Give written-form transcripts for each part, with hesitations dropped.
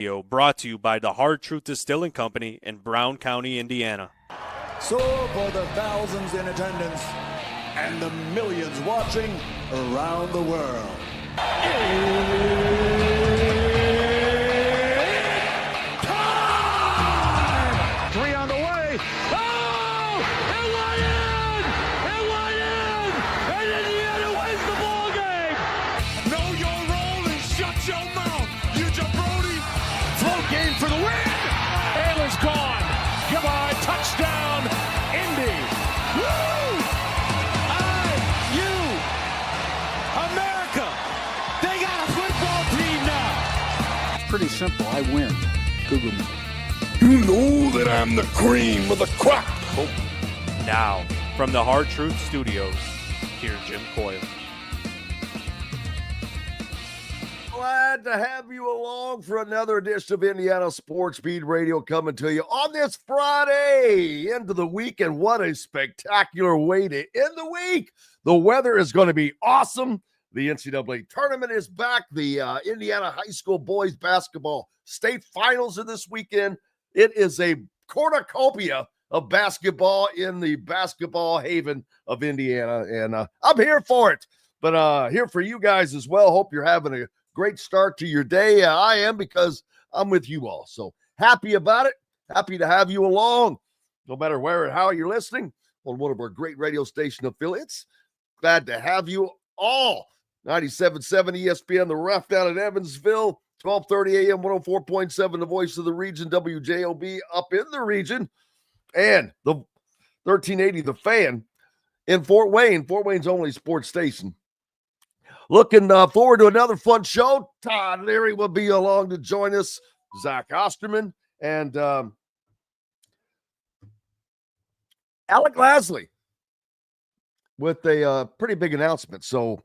Brought to you by the Hard Truth Distilling Company in Brown County, Indiana. So for the thousands in attendance and the millions watching around the world, it's time! 3 on the way. Oh! It went in! It went in! And Indiana wins the ball game! Know your role and shut your mouth, you jabroni! Float game for the win! Taylor's gone! Come on, touchdown, Indy! Woo! IU! America! They got a football team now! It's pretty simple. I win. Google me. You know that I'm the cream of the crop. Now, from the Hard Truth Studios, here's Jim Coyle. Glad to have you along for another edition of Indiana Sports Speed Radio coming to you on this Friday into the week. And what a spectacular way to end the week. The weather is going to be awesome. The NCAA tournament is back. The Indiana High School Boys Basketball State Finals are this weekend. It is a cornucopia of basketball in the basketball haven of Indiana. And I'm here for it, but here for you guys as well. Hope you're having a great start to your day. I am, because I'm with you all. So happy about it. Happy to have you along, no matter where and how you're listening on one of our great radio station affiliates. Glad to have you all. 97.7 ESPN, the Ref down in Evansville, 12:30 a.m., 104.7, the voice of the region, WJOB up in the region, and the 1380, the Fan in Fort Wayne, Fort Wayne's only sports station. Looking forward to another fun show. Todd Leary will be along to join us, Zach Osterman, and Alec Lasley with a pretty big announcement. So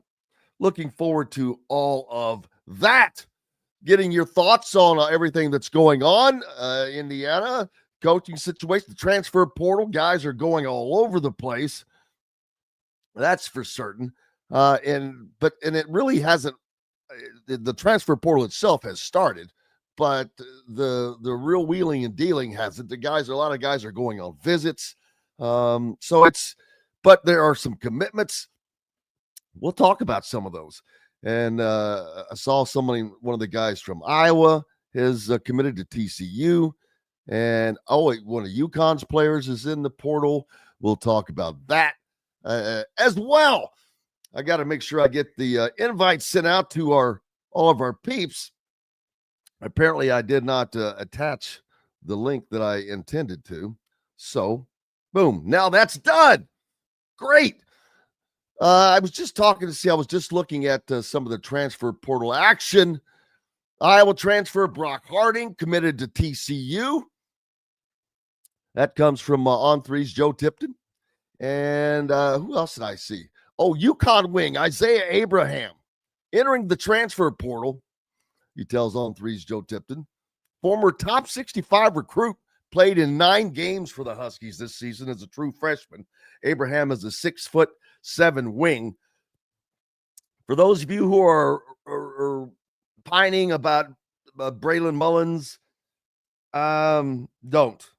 looking forward to all of that. Getting your thoughts on everything that's going on, Indiana, coaching situation, the transfer portal. Guys are going all over the place. That's for certain. And it really hasn't, the transfer portal itself has started, but the real wheeling and dealing hasn't. A lot of guys are going on visits. But there are some commitments. We'll talk about some of those. And I saw one of the guys from Iowa is committed to TCU, and one of UConn's players is in the portal. We'll talk about that as well. I got to make sure I get the invite sent out to all of our peeps. Apparently, I did not attach the link that I intended to. So, boom. Now that's done. Great. I was just looking at some of the transfer portal action. Iowa transfer Brock Harding committed to TCU. That comes from On3's Joe Tipton. And who else did I see? Oh, UConn wing, Isaiah Abraham, entering the transfer portal. He tells On3's Joe Tipton. Former top 65 recruit, played in 9 games for the Huskies this season as a true freshman. Abraham is a 6'7" wing. For those of you who are pining about Braylon Mullins, don't.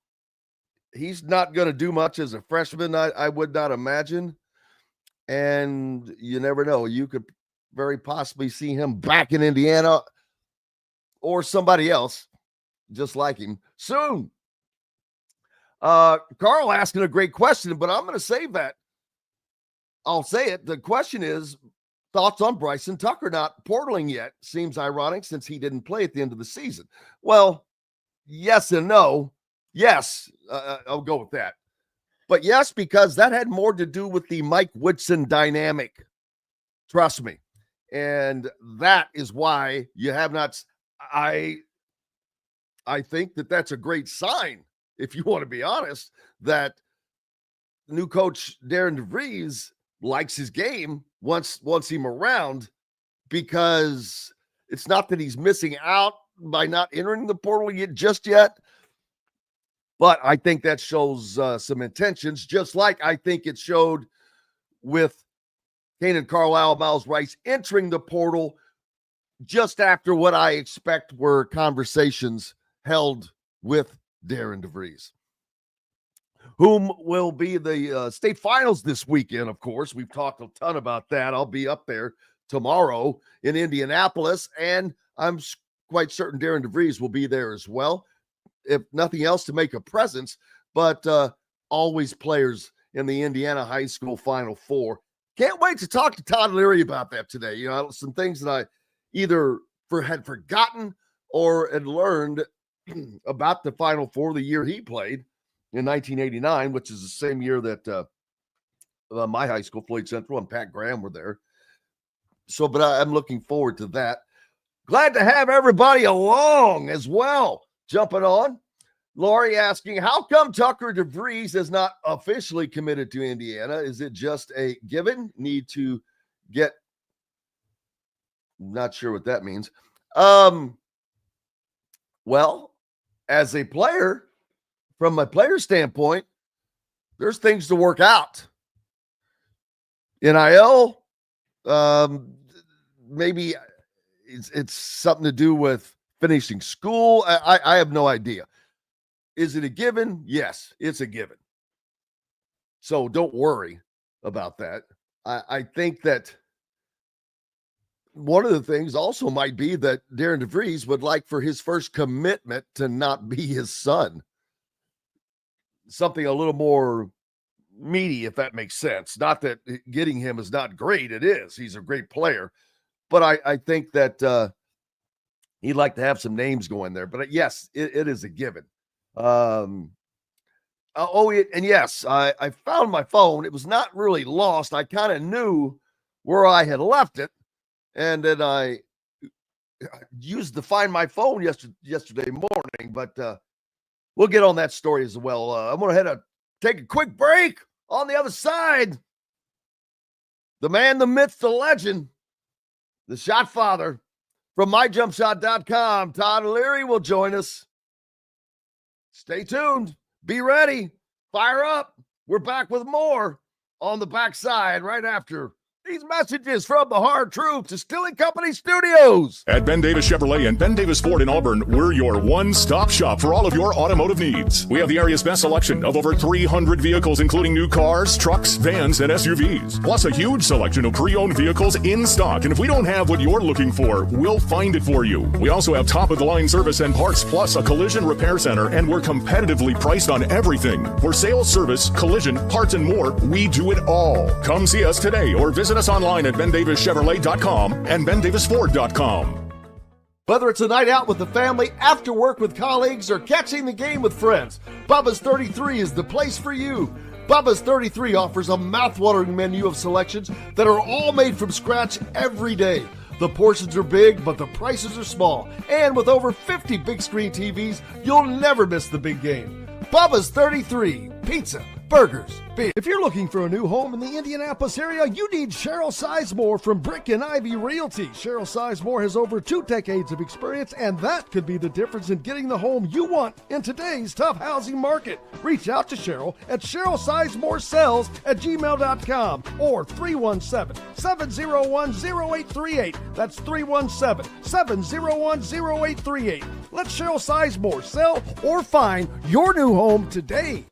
He's not going to do much as a freshman, I would not imagine. And you never know. You could very possibly see him back in Indiana or somebody else just like him soon. Carl asking a great question, but I'm going to save that. I'll say it. The question is, thoughts on Bryson Tucker not portaling yet? Seems ironic since he didn't play at the end of the season. Well, yes and no. Yes, I'll go with that. But yes, because that had more to do with the Mike Woodson dynamic. Trust me. And that is why you have not. I think that that's a great sign, if you want to be honest, that new coach Darian DeVries likes his game, wants him around, because it's not that he's missing out by not entering the portal just yet. But I think that shows some intentions, just like I think it showed with Kanan Carlisle, Miles Rice entering the portal just after what I expect were conversations held with Darian DeVries, whom will be the state finals this weekend, of course. We've talked a ton about that. I'll be up there tomorrow in Indianapolis, and I'm quite certain Darian DeVries will be there as well, if nothing else, to make a presence, but always players in the Indiana High School Final Four. Can't wait to talk to Todd Leary about that today. You know, some things that I either had forgotten or had learned about the Final Four the year he played in 1989, which is the same year that my high school, Floyd Central, and Pat Graham were there. So, but I'm looking forward to that. Glad to have everybody along as well. Jumping on. Laurie asking, how come Tucker DeVries is not officially committed to Indiana? Is it just a given? Need to get, not sure what that means. Well, as a player, from my player standpoint, there's things to work out. NIL, maybe it's something to do with finishing school. I have no idea. Is it a given? Yes, it's a given. So don't worry about that. I think that one of the things also might be that Darian DeVries would like for his first commitment to not be his son. Something a little more meaty, if that makes sense. Not that getting him is not great. It is. He's a great player. But I think that he'd like to have some names going there. But yes, it is a given. And yes, I found my phone. It was not really lost. I kind of knew where I had left it. And then I used to find my phone yesterday morning. But we'll get on that story as well. I'm going to head to take a quick break. On the other side, the man, the myth, the legend, the shot father from myjumpshot.com, Todd Leary, will join us. Stay tuned. Be ready. Fire up. We're back with more on the backside right after these messages from the Hard Truth Distilling Company Studios. At Ben Davis Chevrolet and Ben Davis Ford in Auburn, we're your one-stop shop for all of your automotive needs. We have the area's best selection of over 300 vehicles, including new cars, trucks, vans, and SUVs. Plus a huge selection of pre-owned vehicles in stock. And if we don't have what you're looking for, we'll find it for you. We also have top-of-the-line service and parts, plus a collision repair center, and we're competitively priced on everything. For sales, service, collision, parts, and more, we do it all. Come see us today or visit us online at BenDavisChevrolet.com and BenDavisFord.com. Whether it's a night out with the family, after work with colleagues, or catching the game with friends, Bubba's 33 is the place for you. Bubba's 33 offers a mouthwatering menu of selections that are all made from scratch every day. The portions are big, but the prices are small. And with over 50 big screen TVs, you'll never miss the big game. Bubba's 33, pizza, burgers, beer. If you're looking for a new home in the Indianapolis area, you need Cheryl Sizemore from Brick and Ivy Realty. Cheryl Sizemore has over 2 decades of experience, and that could be the difference in getting the home you want in today's tough housing market. Reach out to Cheryl at CherylSizemore@gmail.com or 317-701-0838. That's 317-701-0838. Let Cheryl Sizemore sell or find your new home today.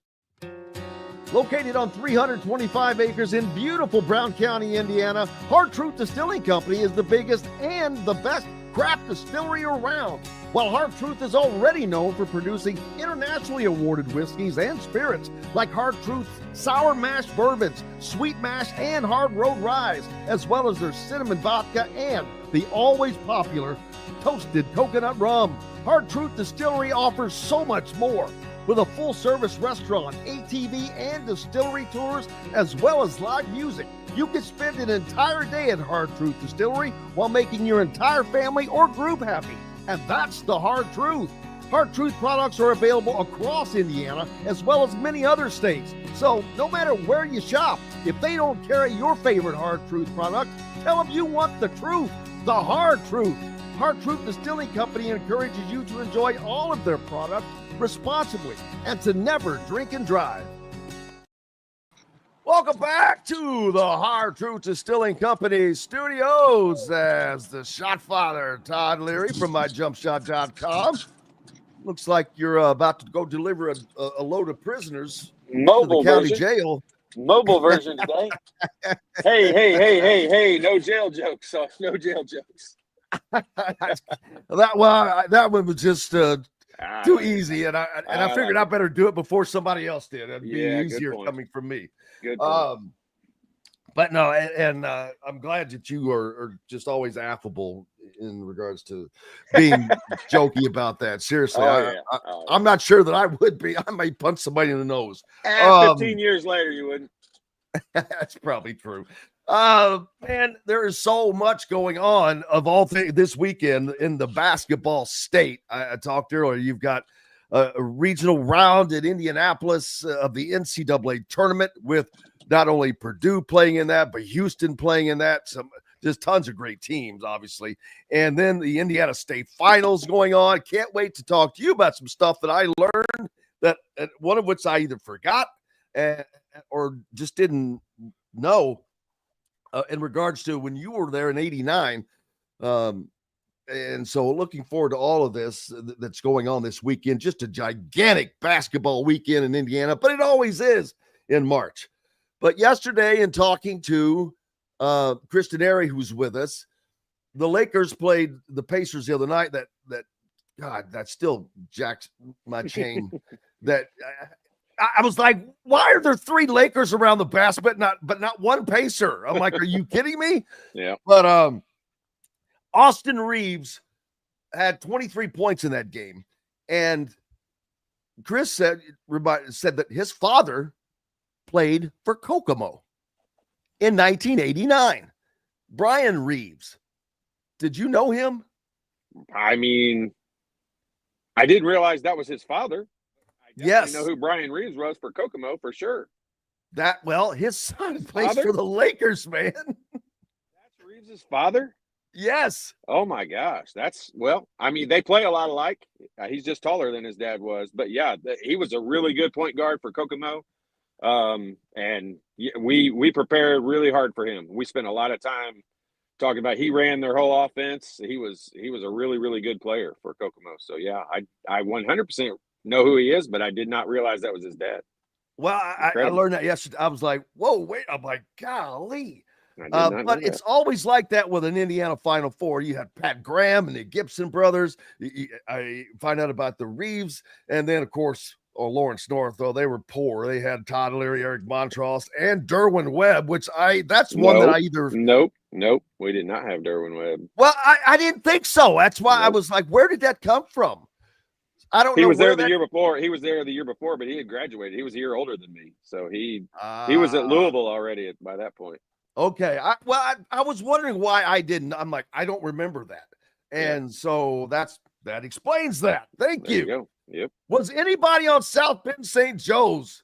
Located on 325 acres in beautiful Brown County, Indiana, Hard Truth Distilling Company is the biggest and the best craft distillery around. While Hard Truth is already known for producing internationally awarded whiskeys and spirits like Hard Truth's sour mash bourbons, sweet mash, and hard road ryes, as well as their cinnamon vodka and the always popular toasted coconut rum. Hard Truth Distillery offers so much more. With a full-service restaurant, ATV, and distillery tours, as well as live music, you can spend an entire day at Hard Truth Distillery while making your entire family or group happy. And that's the Hard Truth. Hard Truth products are available across Indiana, as well as many other states. So no matter where you shop, if they don't carry your favorite Hard Truth product, tell them you want the truth, the Hard Truth. Hard Truth Distilling Company encourages you to enjoy all of their products responsibly and to never drink and drive. Welcome back to the Hard Truth Distilling Company studios as the shot father, Todd Leary from myjumpshot.com. Looks like you're about to go deliver a load of prisoners Mobile to the county version. jail. Mobile version today. Hey, no jail jokes. No jail jokes. that one was just too easy, and I figured I better do it before somebody else did. It'd be easier coming from me. Good point. But no, and I'm glad that you are just always affable in regards to being jokey about that. Seriously, I'm not sure that I would be. I might punch somebody in the nose. 15 years later, you wouldn't. That's probably true. Man, there is so much going on of all things this weekend in the basketball state. I talked earlier. You've got a regional round at Indianapolis of the NCAA tournament with not only Purdue playing in that, but Houston playing in that. Just tons of great teams, obviously. And then the Indiana State Finals going on. Can't wait to talk to you about some stuff that I learned, that one of which I either forgot or just didn't know in regards to when you were there in '89. And so looking forward to all of this that's going on this weekend. Just a gigantic basketball weekend in Indiana, but it always is in March. But yesterday, in talking to Kristen Airy, who's with us, the Lakers played the Pacers the other night. That still jacks my chain. That I was like, why are there 3 Lakers around the basket, but not one Pacer? I'm like, are you kidding me? Yeah. But Austin Reeves had 23 points in that game, and Chris said that his father played for Kokomo in 1989. Brian Reeves. Did you know him? I mean, I didn't realize that was his father. Yes. I know who Brian Reeves was for Kokomo for sure. His son plays for the Lakers, man. That's Reeves' father? Yes. Oh my gosh. They play a lot alike. He's just taller than his dad was. But yeah, he was a really good point guard for Kokomo. And we prepared really hard for him. We spent a lot of time talking about, he ran their whole offense. He was a really, really good player for Kokomo. So yeah, I 100% know who he is, but I did not realize that was his dad. Well, I learned that yesterday. I was like, whoa, wait. I'm like, golly. But it's always like that with an Indiana Final Four. You had Pat Graham and the Gibson brothers. I find out about the Reeves. And then, of course, Lawrence North, though they were poor. They had Todd Leary, Eric Montross, and Derwin Webb, Nope. We did not have Derwin Webb. Well, I didn't think so. That's why I was like, where did that come from? I don't know. He was there the year before. He was there the year before, but he had graduated. He was a year older than me. So he was at Louisville already by that point. Okay. I was wondering why I didn't. I'm like, I don't remember that. And so that explains that. Thank you. There you go. Yep. Was anybody on South Bend St. Joe's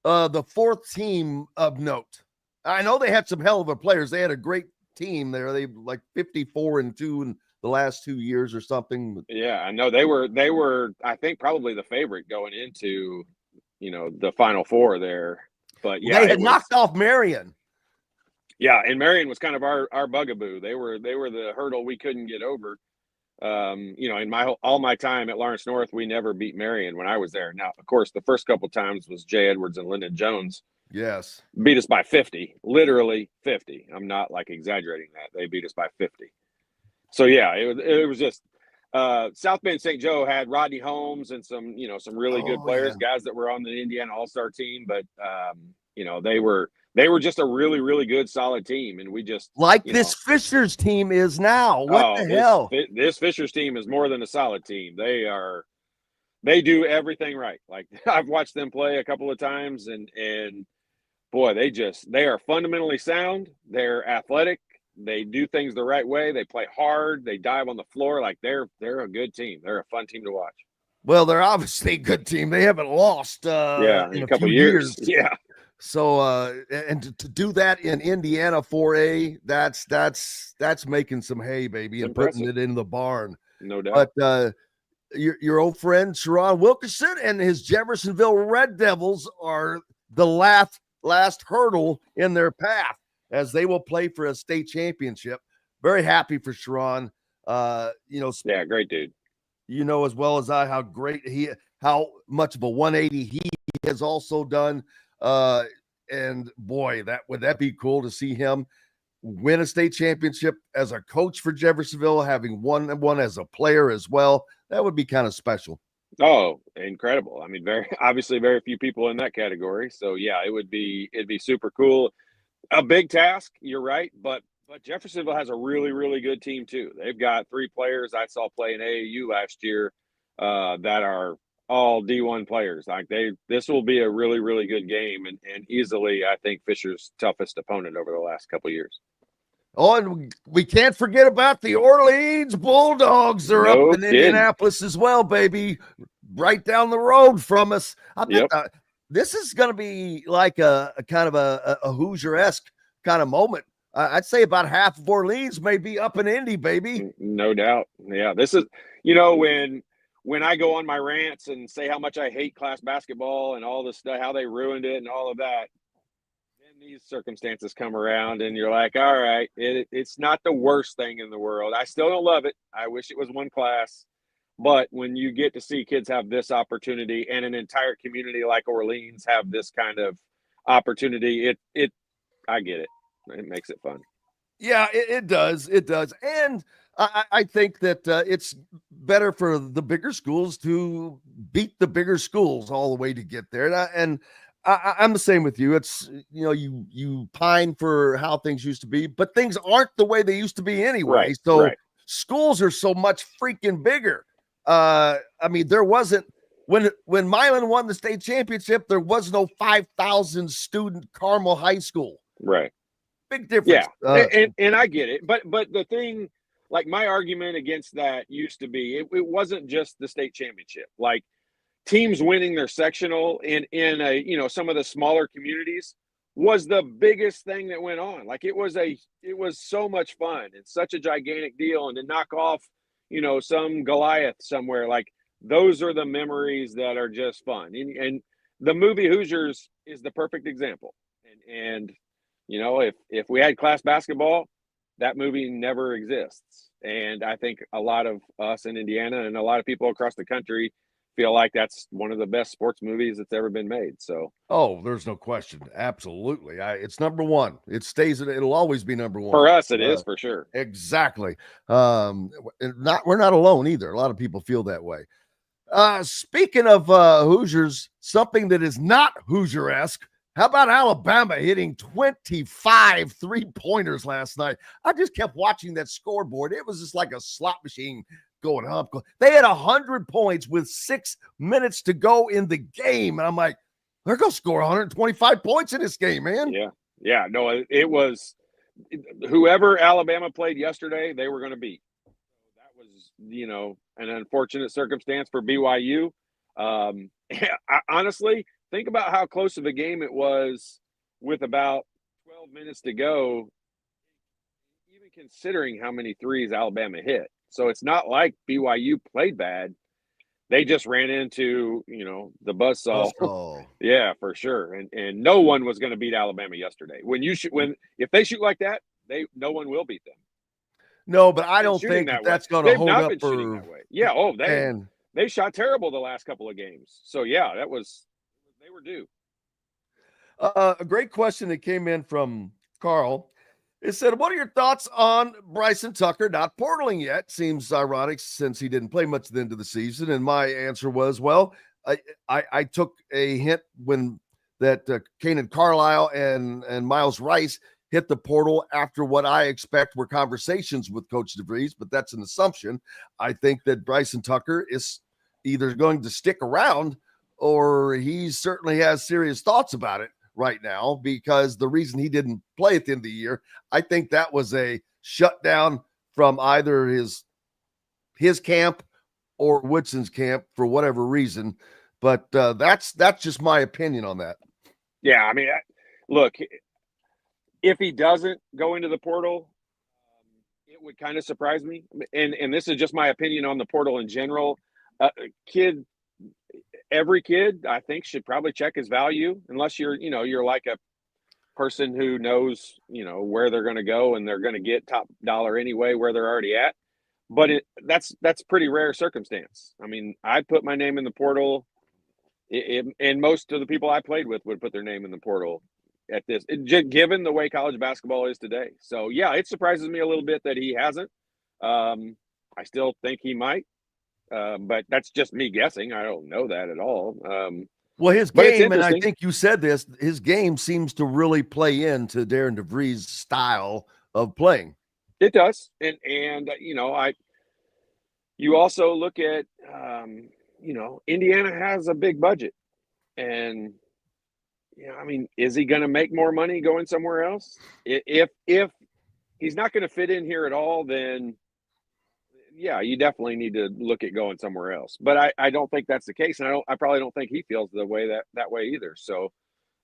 the 4th team of note? I know they had some hell of a players. They had a great team there. They like 54-2 in the last 2 years or something. Yeah, I know they were I think probably the favorite going into the Final Four there. But yeah, they had knocked off Marion. Yeah, and Marion was kind of our bugaboo. They were the hurdle we couldn't get over. In all my time at Lawrence North, we never beat Marion when I was there. Now, of course, the first couple times was Jay Edwards and Lyndon Jones. Yes. Beat us by 50, literally 50. I'm not like exaggerating that. They beat us by 50. So yeah, it was just South Bend St. Joe had Rodney Holmes and some really good players, guys that were on the Indiana All-Star team, but they were just a really, really good, solid team, and we just this Fishers team is now. What the hell? This Fishers team is more than a solid team. They do everything right. Like I've watched them play a couple of times, and boy, they are fundamentally sound. They're athletic. They do things the right way. They play hard. They dive on the floor. Like they're a good team. They're a fun team to watch. Well, they're obviously a good team. They haven't lost in a couple years. Yeah. So and to do that in Indiana 4A, that's making some hay, baby, and putting it in the barn. No doubt. But your old friend Sharon Wilkerson and his Jeffersonville Red Devils are the last last hurdle in their path as they will play for a state championship. Very happy for Sharon. Yeah, great dude. You know as well as I how much of a 180 he has also done. And boy, would that be cool to see him win a state championship as a coach for Jeffersonville, having won one as a player as well. That would be kind of special. Oh, incredible. I mean, very few people in that category. So yeah, it'd be super cool. A big task, you're right, but Jeffersonville has a really, really good team too. They've got 3 players I saw play in AAU last year that are all D1 players. Like this will be a really, really good game, and easily I think Fisher's toughest opponent over the last couple of years. Oh, and we can't forget about the Orleans Bulldogs. They're up in Indianapolis as well, baby, right down the road from us. I bet this is going to be like a kind of a Hoosier-esque kind of moment. I'd say about half of Orleans may be up in Indy, baby. No doubt. Yeah, this is, when I go on my rants and say how much I hate class basketball and all this stuff, how they ruined it and all of that, then these circumstances come around and you're like, all right, it's not the worst thing in the world. I still don't love it. I wish it was one class. But when you get to see kids have this opportunity and an entire community like Orleans have this kind of opportunity, I get it. It makes it fun. Yeah, it does. It does. And I think that it's better for the bigger schools to beat the bigger schools all the way to get there. And I'm the same with you. It's, you pine for how things used to be, but things aren't the way they used to be anyway. Right, so right. Schools are so much freaking bigger. I mean, there wasn't, when Milan won the state championship, there was no 5,000 student Carmel High School. Right. Big difference. Yeah. And I get it. But the thing, like my argument against that used to be, it wasn't just the state championship. Like teams winning their sectional in some of the smaller communities was the biggest thing that went on. Like it was so much fun. It's such a gigantic deal. And to knock off, some Goliath somewhere, like those are the memories that are just fun. And the movie Hoosiers is the perfect example. And if we had class basketball, that movie never exists. And I think a lot of us in Indiana and a lot of people across the country feel like that's one of the best sports movies that's ever been made. So, there's no question. Absolutely. It's number one. It'll always be number one. For us, it is for sure. Exactly. We're not alone either. A lot of people feel that way. Speaking of Hoosiers, something that is not Hoosier-esque, how about Alabama hitting 25 3-pointers last night? I just kept watching that scoreboard. It was just like a slot machine going up. They had 100 points with 6 minutes to go in the game. And I'm like, they're going to score 125 points in this game, man. Yeah. Yeah. No, it was whoever Alabama played yesterday, they were going to beat. That was, an unfortunate circumstance for BYU. Honestly, think about how close of a game it was with about 12 minutes to go, even considering how many threes Alabama hit. So it's not like BYU played bad. They just ran into, the buzzsaw. Oh. Yeah, for sure. And no one was going to beat Alabama yesterday. If they shoot like that, no one will beat them. No, but I don't think that's going to hold up for that way. Yeah. They shot terrible the last couple of games. So yeah, they were due. A great question that came in from Carl. It said, what are your thoughts on Bryson Tucker not portaling yet? Seems ironic since he didn't play much at the end of the season. And my answer was, well, I took a hint when that Kanan Carlisle and Miles Rice hit the portal after what I expect were conversations with Coach DeVries, but that's an assumption. I think that Bryson Tucker is either going to stick around or he certainly has serious thoughts about it right now, because the reason he didn't play at the end of the year, I think that was a shutdown from either his camp or Woodson's camp for whatever reason. But that's just my opinion on that. Yeah, I mean, look, if he doesn't go into the portal, it would kind of surprise me. And this is just my opinion on the portal in general. Every kid, I think, should probably check his value, unless you're like a person who knows, where they're going to go and they're going to get top dollar anyway where they're already at. But that's pretty rare circumstance. I mean, I put my name in the portal, and most of the people I played with would put their name in the portal at this, given the way college basketball is today. So, yeah, it surprises me a little bit that he hasn't. I still think he might, but that's just me guessing. I don't know that at all. Well, his game, and I think you said this, his game seems to really play into Darian DeVries' style of playing. It does. And you also look at, Indiana has a big budget. And, is he going to make more money going somewhere else? If he's not going to fit in here at all, then yeah, you definitely need to look at going somewhere else. But I don't think that's the case. And I probably don't think he feels the way that way either. So,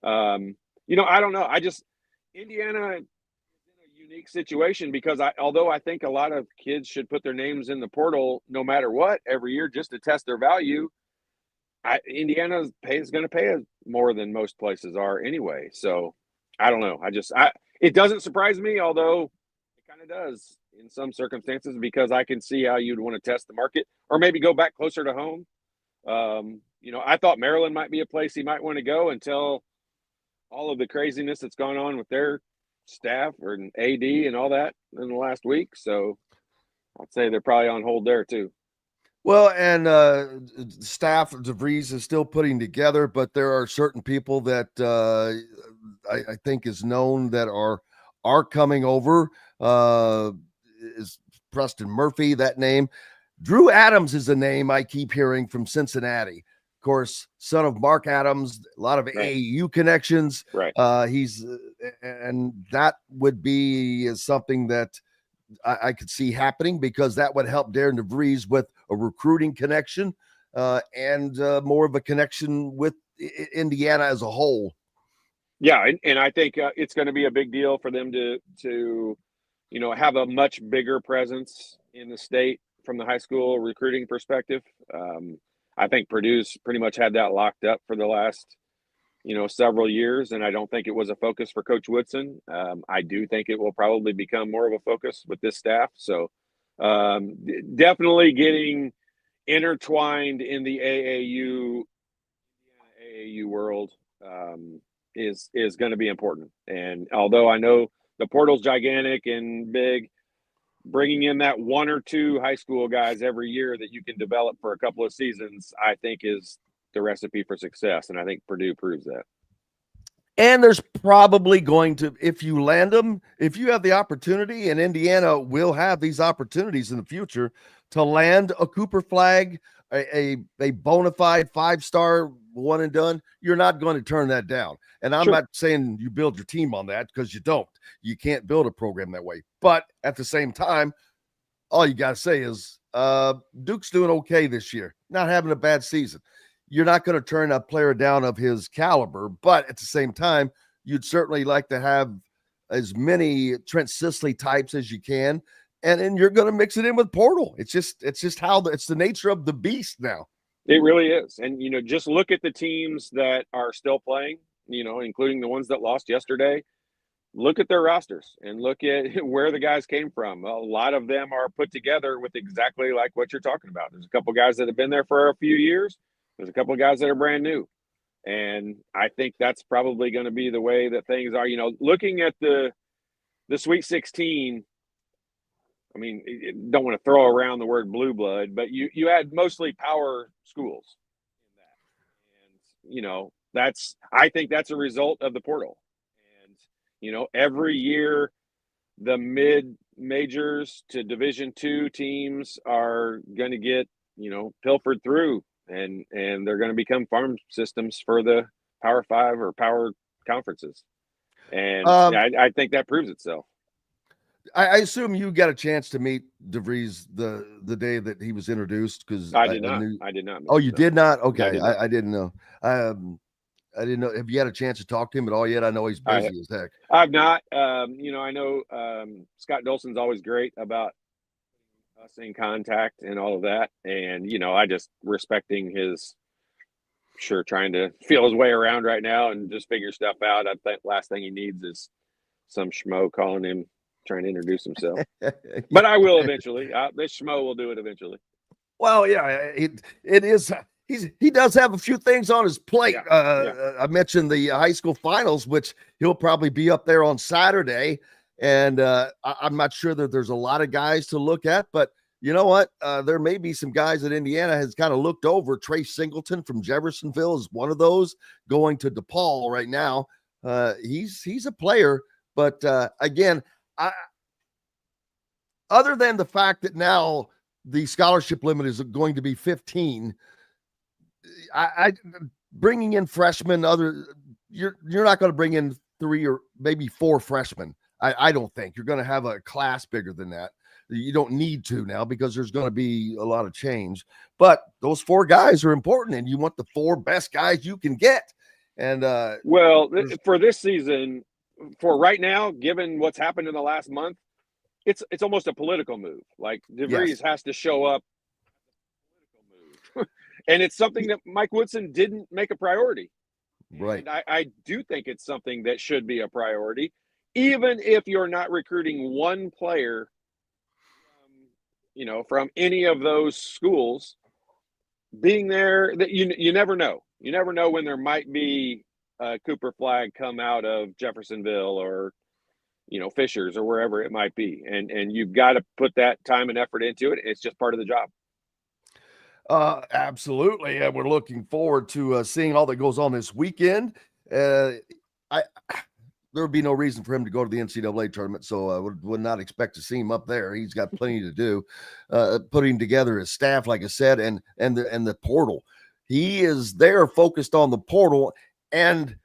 I don't know. Indiana is in a unique situation because although I think a lot of kids should put their names in the portal no matter what every year just to test their value, Indiana is going to pay more than most places are anyway. So I don't know. It doesn't surprise me, although it kind of does in some circumstances, because I can see how you'd want to test the market or maybe go back closer to home. I thought Maryland might be a place he might want to go until all of the craziness that's gone on with their staff or an AD and all that in the last week. So I'd say they're probably on hold there too. Well, and staff DeVries is still putting together, but there are certain people that I think is known that are coming over. Is Preston Murphy, that name. Drew Adams is a name I keep hearing from Cincinnati. Of course, son of Mark Adams, a lot of AAU connections. Right. And that would be something that I could see happening because that would help Darian DeVries with a recruiting connection and more of a connection with Indiana as a whole. Yeah, and I think it's going to be a big deal for them to have a much bigger presence in the state from the high school recruiting perspective. I think Purdue's pretty much had that locked up for the last, several years, and I don't think it was a focus for Coach Woodson. I do think it will probably become more of a focus with this staff. So definitely getting intertwined in the AAU world is going to be important. And although I know the portal's gigantic and big, bringing in that one or two high school guys every year that you can develop for a couple of seasons, I think is the recipe for success. And I think Purdue proves that. And there's probably going to, if you land them, if you have the opportunity, and Indiana will have these opportunities in the future to land a Cooper Flag, a bona fide 5-star one and done, you're not going to turn that down. And I'm not saying you build your team on that, because you don't. You can't build a program that way. But at the same time, all you got to say is Duke's doing okay this year, not having a bad season. You're not going to turn a player down of his caliber, but at the same time, you'd certainly like to have as many Trent Sisley types as you can, and then you're going to mix it in with portal. It's just how it's the nature of the beast now. It really is. And, just look at the teams that are still playing, including the ones that lost yesterday. Look at their rosters and look at where the guys came from. A lot of them are put together with exactly like what you're talking about. There's a couple guys that have been there for a few years. There's a couple of guys that are brand new. And I think that's probably going to be the way that things are. Looking at the Sweet 16, I mean, don't want to throw around the word blue blood, but you had mostly power schools in that. And, I think that's a result of the portal. And, every year the mid-majors to Division II teams are going to get, pilfered through. And they're going to become farm systems for the Power 5 or power conferences. And I think that proves itself. I assume you got a chance to meet DeVries the day that he was introduced, because I did not. I did not. Oh, you did not? Okay, I did not. I didn't know. I didn't know. Have you had a chance to talk to him at all yet? I know he's busy as heck. I've not. I know Scott Dolson's always great about us in contact and all of that. And, I just respecting his sure trying to feel his way around right now and just figure stuff out. I think last thing he needs is some schmo calling him, trying to introduce himself. But I will eventually. This schmo will do it eventually. Well, yeah, it is. He does have a few things on his plate. I mentioned the high school finals, which he'll probably be up there on Saturday. And I'm not sure that there's a lot of guys to look at, but you know what? There may be some guys that Indiana has kind of looked over. Trace Singleton from Jeffersonville is one of those going to DePaul right now. He's a player, but again, other than the fact that now the scholarship limit is going to be 15, I bringing in freshmen. You're not going to bring in 3 or maybe 4 freshmen. I don't think you're going to have a class bigger than that. You don't need to now because there's going to be a lot of change. But those 4 guys are important, and you want the 4 best guys you can get. And for this season, for right now, given what's happened in the last month, it's almost a political move. Like DeVries has to show up. And it's something that Mike Woodson didn't make a priority. Right. And I do think it's something that should be a priority, even if you're not recruiting one player, from any of those schools. Being there, that you never know. You never know when there might be a Cooper flag come out of Jeffersonville or, Fishers or wherever it might be. And you've got to put that time and effort into it. It's just part of the job. Absolutely. And we're looking forward to seeing all that goes on this weekend. There would be no reason for him to go to the NCAA tournament, so I would not expect to see him up there. He's got plenty to do, putting together his staff, like I said, and the portal. He is there focused on the portal, and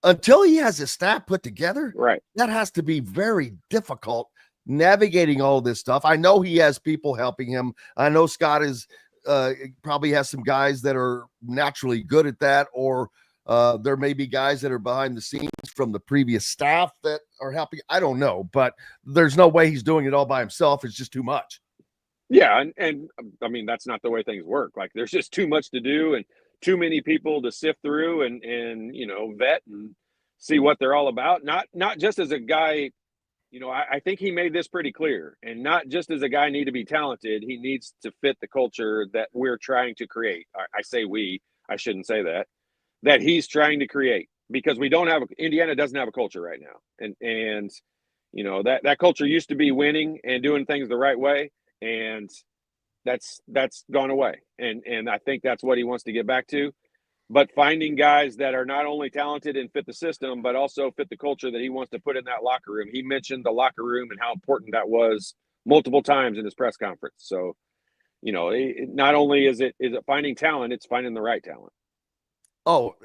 until he has his staff put together, right, that has to be very difficult navigating all this stuff. I know he has people helping him. I know Scott is probably has some guys that are naturally good at that, or there may be guys that are behind the scenes from the previous staff that are helping. I don't know, but there's no way he's doing it all by himself. It's just too much. Yeah. And I mean, that's not the way things work. Like there's just too much to do and too many people to sift through and vet and see what they're all about. Not just as a guy, I think he made this pretty clear, and not just as a guy need to be talented. He needs to fit the culture that we're trying to create. I say we, I shouldn't say that he's trying to create, because Indiana doesn't have a culture right now. And that culture used to be winning and doing things the right way. And that's gone away. And I think that's what he wants to get back to, but finding guys that are not only talented and fit the system, but also fit the culture that he wants to put in that locker room. He mentioned the locker room and how important that was multiple times in his press conference. So, not only is it finding talent, it's finding the right talent. Oh,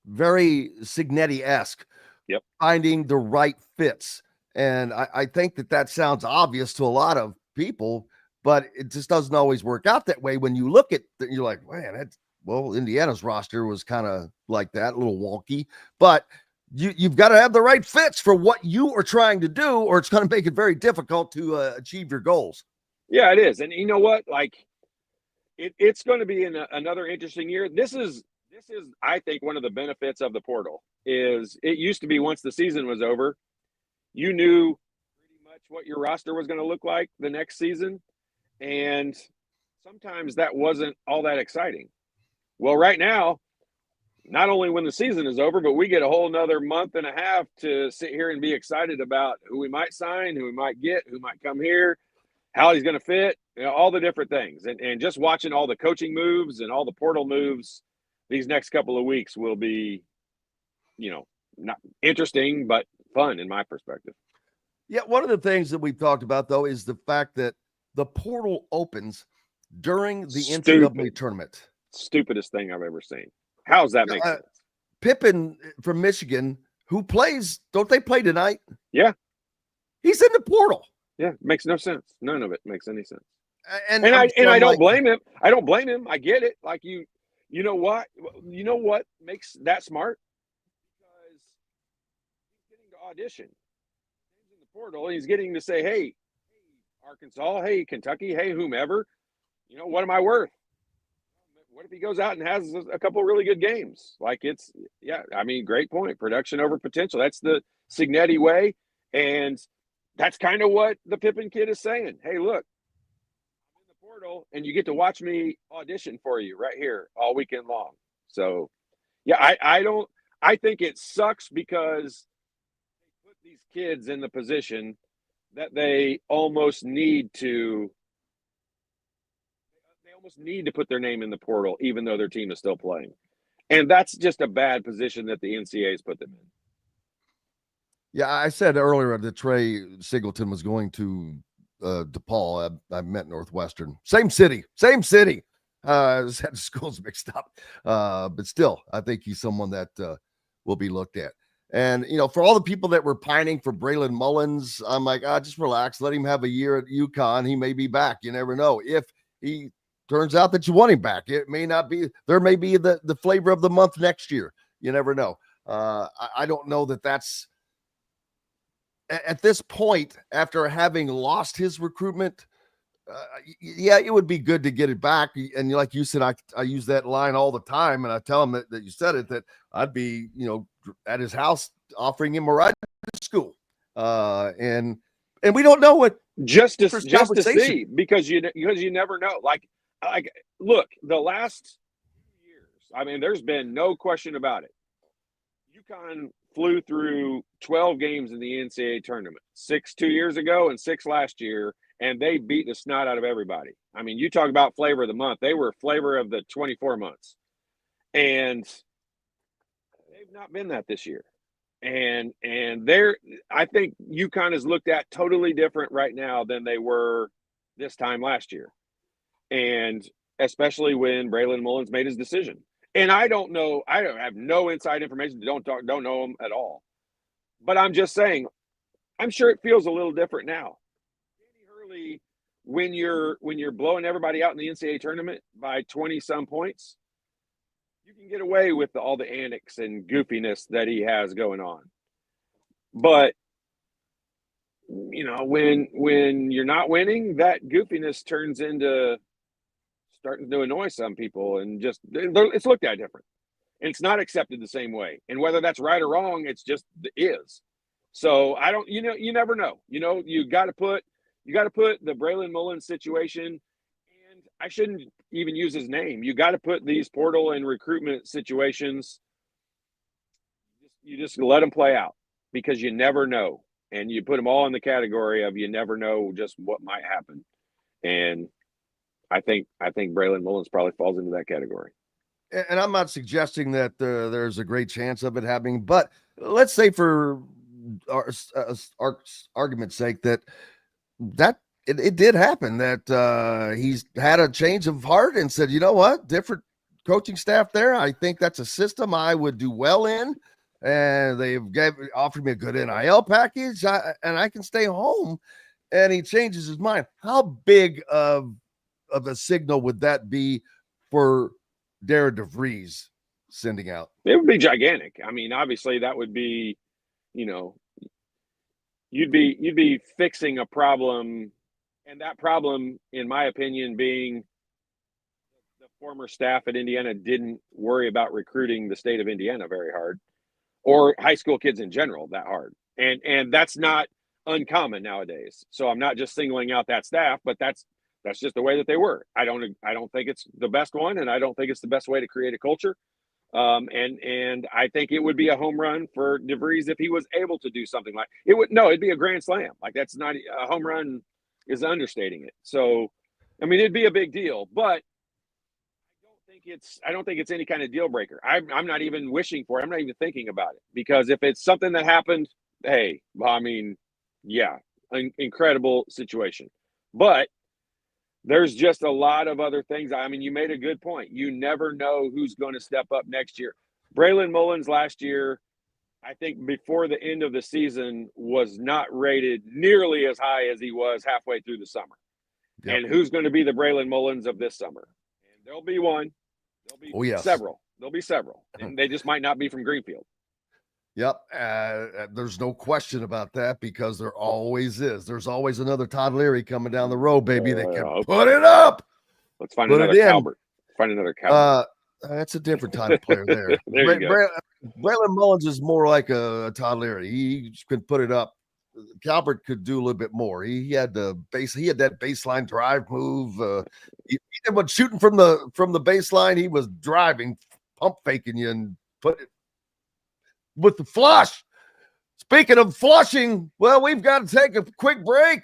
very Signetti-esque. Yep. Finding the right fits. And I think that sounds obvious to a lot of people, but it just doesn't always work out that way. When you look at that, you're like, man, Indiana's roster was kind of like that, a little wonky, but you've got to have the right fits for what you are trying to do, or it's going to make it very difficult to achieve your goals. Yeah, it is. And you know what? Like it's going to be another interesting year. This is, I think, one of the benefits of the portal is it used to be once the season was over, you knew pretty much what your roster was going to look like the next season. And sometimes that wasn't all that exciting. Well, right now, not only when the season is over, but we get a whole nother month and a half to sit here and be excited about who we might sign, who we might get, who might come here, how he's going to fit, all the different things. And just watching all the coaching moves and all the portal moves these next couple of weeks will be, not interesting, but fun in my perspective. Yeah, one of the things that we've talked about, though, is the fact that the portal opens during the NCAA tournament. Stupidest thing I've ever seen. How does that make sense? Pippen from Michigan, who plays, don't they play tonight? Yeah. He's in the portal. Yeah, makes no sense. None of it makes any sense. And I don't blame him. I don't blame him. I get it. Like you know what? You know what makes that smart? Because he's getting to audition. He's in the portal and he's getting to say, hey, Arkansas, hey, Kentucky, hey, whomever, what am I worth? What if he goes out and has a couple really good games? Like great point. Production over potential. That's the Cignetti way. And that's kind of what the Pippen kid is saying. Hey, look, I'm in the portal and you get to watch me audition for you right here all weekend long. So, yeah, I think it sucks because they put these kids in the position that they almost need to put their name in the portal, even though their team is still playing. And that's just a bad position that the NCAA's put them in. Yeah, I said earlier that Trey Singleton was going to DePaul. I meant Northwestern. Same city. I just had the schools mixed up. But still, I think he's someone that will be looked at. And, for all the people that were pining for Braylon Mullins, I'm like, just relax. Let him have a year at UConn. He may be back. You never know. If he turns out that you want him back, it may not be. There may be the flavor of the month next year. You never know. I don't know that that's at this point, after having lost his recruitment, it would be good to get it back. And like you said, I use that line all the time, and I tell him that you said it, that I'd be, at his house offering him a ride to school. And we don't know what just to see, because you never know. Like look, the last years, there's been no question about it. UConn flew through 12 games in the NCAA tournament, 6 2 years ago and 6 last year, and they beat the snot out of everybody. You talk about flavor of the month. They were flavor of the 24 months. And they've not been that this year. And I think UConn is looked at totally different right now than they were this time last year. And especially when Braylon Mullins made his decision. And I don't know. I have no inside information. Don't know him at all. But I'm just saying, I'm sure it feels a little different now. Hurley, when you're blowing everybody out in the NCAA tournament by 20-some points, you can get away with all the antics and goofiness that he has going on. But when you're not winning, that goofiness turns into starting to annoy some people, and just it's looked at different, and it's not accepted the same way. And whether that's right or wrong, it's just is. So I don't, you never know. You got to put the Braylon Mullins situation, and I shouldn't even use his name. You got to put these portal and recruitment situations. You just let them play out, because you never know, and you put them all in the category of you never know just what might happen. And I think Braylon Mullins probably falls into that category. And I'm not suggesting that there's a great chance of it happening, but let's say for our argument's sake that it did happen, that he's had a change of heart and said, you know what, different coaching staff there. I think that's a system I would do well in, and they've offered me a good NIL package, and I can stay home. And he changes his mind. How big of a signal would that be for Darian DeVries sending out? It would be gigantic. Obviously that would be, you'd be fixing a problem, and that problem, in my opinion, being the former staff at Indiana didn't worry about recruiting the state of Indiana very hard, or high school kids in general that hard. And that's not uncommon nowadays. So I'm not just singling out that staff, but that's just the way that they were. I don't think it's the best one, and I don't think it's the best way to create a culture. And I think it would be a home run for DeVries if he was able to do something like it would. No, it'd be a grand slam. Like, that's not a home run is understating it. So, it'd be a big deal, but I don't think it's any kind of deal breaker. I'm not even wishing for it. I'm not even thinking about it, because if it's something that happened, hey, yeah, incredible situation. But there's just a lot of other things. You made a good point. You never know who's going to step up next year. Braylon Mullins last year, I think before the end of the season, was not rated nearly as high as he was halfway through the summer. Yep. And who's going to be the Braylon Mullins of this summer? And there'll be one. There'll be several. There'll be several. And they just might not be from Greenfield. Yep. There's no question about that, because there always is. There's always another Todd Leary coming down the road, baby, that can put it up. Let's find another Calvert. Find another Calvert. That's a different type of player there. There you go. Braylon Mullins is more like a Todd Leary. He could put it up. Calvert could do a little bit more. He had that baseline drive move. Even when shooting from the baseline, he was driving, pump faking you, and put it with the flush. Speaking of flushing, well, we've got to take a quick break.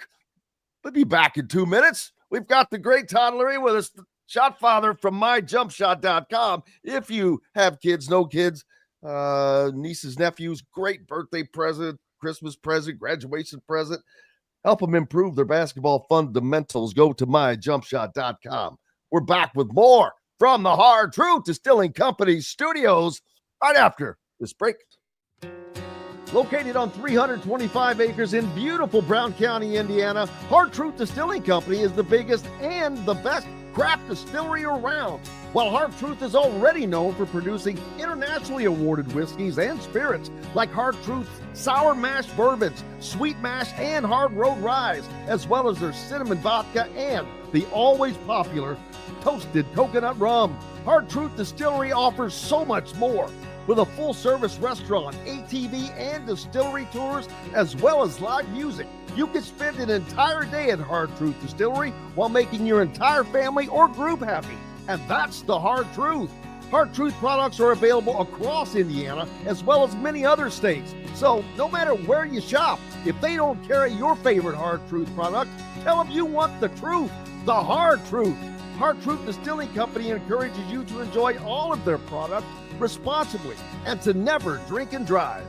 We'll be back in 2 minutes. We've got the great Todd Leary with us, Shot Father from myjumpshot.com. If you have kids, no kids, nieces, nephews, great birthday present, Christmas present, graduation present, help them improve their basketball fundamentals. Go to myjumpshot.com. We're back with more from the Hard Truth Distilling Company studios right after this break. Located on 325 acres in beautiful Brown County, Indiana, Hard Truth Distilling Company is the biggest and the best craft distillery around. While Hard Truth is already known for producing internationally awarded whiskeys and spirits like Hard Truth's sour mash bourbons, sweet mash, and hard road ryes, as well as their cinnamon vodka and the always popular toasted coconut rum. Hard Truth Distillery offers so much more. With a full-service restaurant, ATV, and distillery tours, as well as live music, you can spend an entire day at Hard Truth Distillery while making your entire family or group happy. And that's the Hard Truth. Hard Truth products are available across Indiana, as well as many other states. So no matter where you shop, if they don't carry your favorite Hard Truth product, tell them you want the truth, the Hard Truth. Hard Truth Distilling Company encourages you to enjoy all of their products responsibly and to never drink and drive.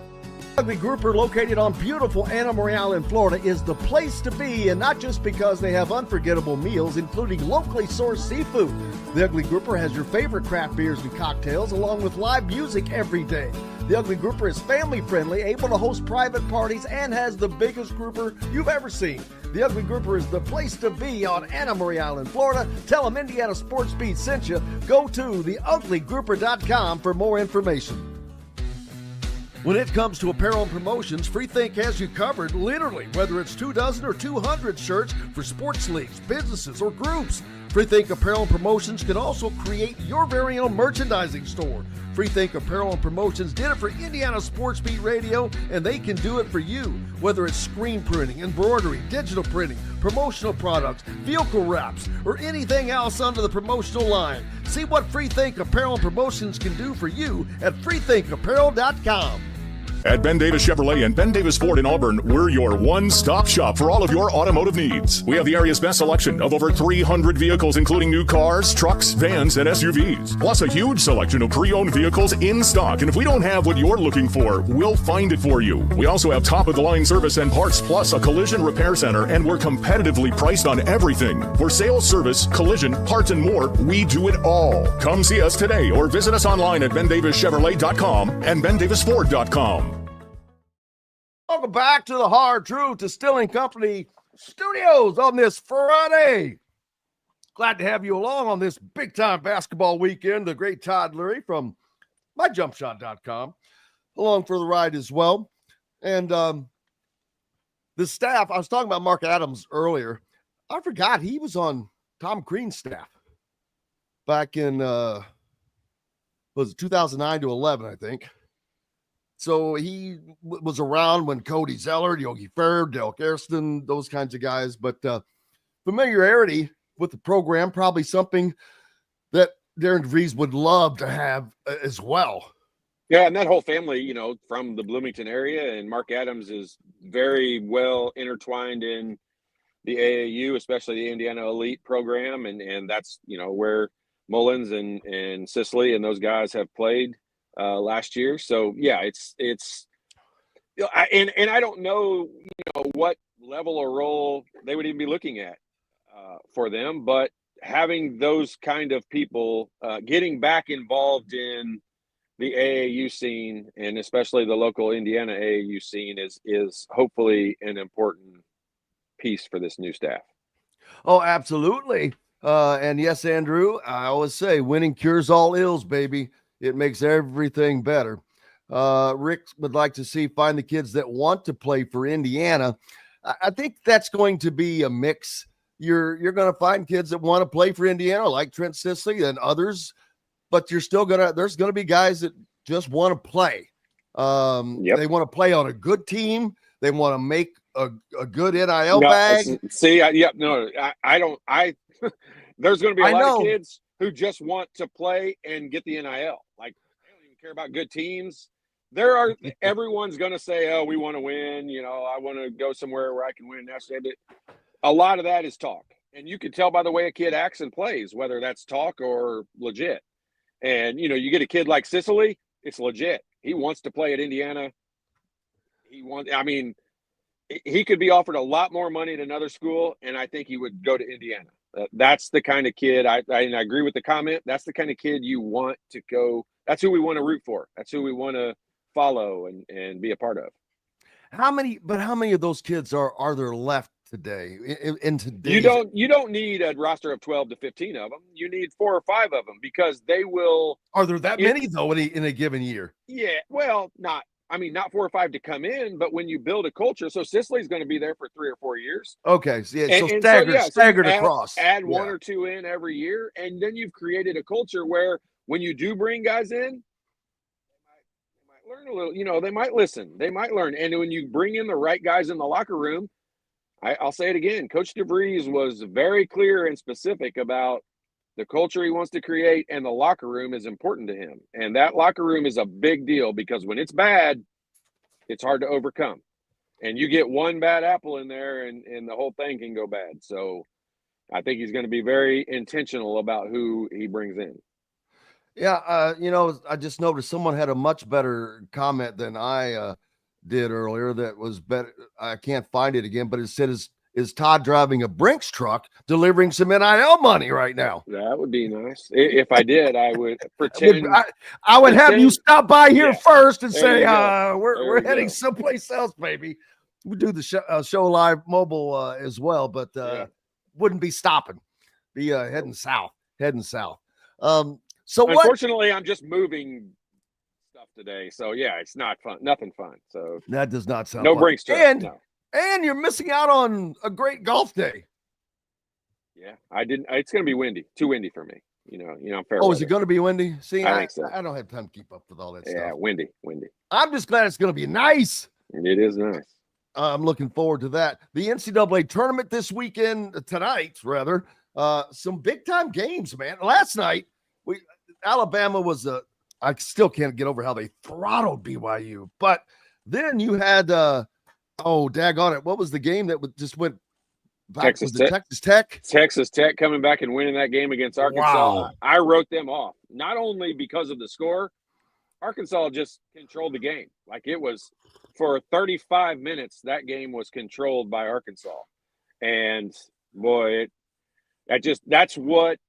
Ugly Grouper, located on beautiful Anna Marie Island, Florida, is the place to be, and not just because they have unforgettable meals, including locally sourced seafood. The Ugly Grouper has your favorite craft beers and cocktails, along with live music every day. The Ugly Grouper is family-friendly, able to host private parties, and has the biggest grouper you've ever seen. The Ugly Grouper is the place to be on Anna Marie Island, Florida. Tell them Indiana Sports Beat sent you. Go to theuglygrouper.com for more information. When it comes to apparel and promotions, Freethink has you covered, literally, whether it's 24 or 200 shirts for sports leagues, businesses, or groups. Freethink Apparel and Promotions can also create your very own merchandising store. Freethink Apparel and Promotions did it for Indiana Sports Beat Radio, and they can do it for you. Whether it's screen printing, embroidery, digital printing, promotional products, vehicle wraps, or anything else under the promotional line. See what Freethink Apparel and Promotions can do for you at freethinkapparel.com. At Ben Davis Chevrolet and Ben Davis Ford in Auburn, we're your one-stop shop for all of your automotive needs. We have the area's best selection of over 300 vehicles, including new cars, trucks, vans, and SUVs. Plus a huge selection of pre-owned vehicles in stock. And if we don't have what you're looking for, we'll find it for you. We also have top-of-the-line service and parts, plus a collision repair center, and we're competitively priced on everything. For sales, service, collision, parts, and more, we do it all. Come see us today or visit us online at BenDavisChevrolet.com and BenDavisFord.com. Welcome back to the Hard Truth Distilling Company studios on this Friday. Glad to have you along on this big-time basketball weekend. The great Todd Leary from myjumpshot.com along for the ride as well. And the staff, I was talking about Mark Adams earlier. I forgot he was on Tom Crean's staff back in, was it 2009 to 11, I think. So he was around when Cody Zeller, Yogi Ferb, Del Kersten, those kinds of guys. But familiarity with the program, probably something that Darian DeVries would love to have as well. Yeah, and that whole family, you know, from the Bloomington area, and Mark Adams is very well intertwined in the AAU, especially the Indiana Elite program, and that's, you know, where Mullins and Sisley and those guys have played last year. So yeah, it's you know, and I don't know, you know, what level or role they would even be looking at for them, but having those kind of people getting back involved in the AAU scene, and especially the local Indiana AAU scene, is hopefully an important piece for this new staff. Oh, absolutely. And yes, Andrew, I always say winning cures all ills, baby. It makes everything better. Rick would like to see find the kids that want to play for Indiana. I think that's going to be a mix you're going to find kids that want to play for Indiana, like Trent Sisley and others, but there's going to be guys that just want to play. They want to play on a good team. They want to make a good NIL bag. See, I don't. There's going to be a lot of kids who just want to play and get the NIL. Like, they don't even care about good teams. Everyone's going to say, "Oh, we want to win." I want to go somewhere where I can win. A lot of that is talk, and you can tell by the way a kid acts and plays whether that's talk or legit. And you get a kid like Sicily, it's legit. He wants to play at Indiana. He could be offered a lot more money at another school, and I think he would go to Indiana. That's the kind of kid. I agree with the comment. That's the kind of kid you want to go. That's who we want to root for. That's who we want to follow and be a part of. How many of those kids are there left today? In today, you don't need a roster of 12 to 15 of them. You need 4 or 5 of them because they will. Are there that many though in a given year? Yeah, well, not 4 or 5 to come in, but when you build a culture, so Sicily's going to be there for 3 or 4 years. Okay, so staggered across. Add 1 or 2 in every year, and then you've created a culture where when you do bring guys in, they might learn a little. They might listen, they might learn, and when you bring in the right guys in the locker room, I'll say it again. Coach DeVries was very clear and specific about the culture he wants to create, and the locker room is important to him. And that locker room is a big deal because when it's bad, it's hard to overcome. And you get one bad apple in there and the whole thing can go bad. So I think he's going to be very intentional about who he brings in. Yeah, I just noticed someone had a much better comment than I did earlier that was better. I can't find it again, but it said, is Todd driving a Brinks truck delivering some NIL money right now? That would be nice. If I did, I would pretend. I would have you stop by here first and say, we're heading go. someplace else, baby. We do the show live mobile as well, but wouldn't be stopping. Be heading south. So unfortunately, I'm just moving stuff today. So it's not fun. Nothing fun. So that does not sound no fun. Brinks truck. And you're missing out on a great golf day. Yeah, I didn't. It's going to be windy. Too windy for me. I'm fair. Oh, is it going to be windy? See, I think so. I don't have time to keep up with all that stuff. Yeah, windy. I'm just glad it's going to be nice. It is nice. I'm looking forward to that. The NCAA tournament this weekend, tonight, rather. Some big time games, man. Last night, Alabama was I still can't get over how they throttled BYU. But then you had daggone it. What was the game that just went back? Texas Tech? Texas Tech coming back and winning that game against Arkansas. Wow. I wrote them off, not only because of the score. Arkansas just controlled the game. Like it was for 35 minutes, that game was controlled by Arkansas. And boy, that's what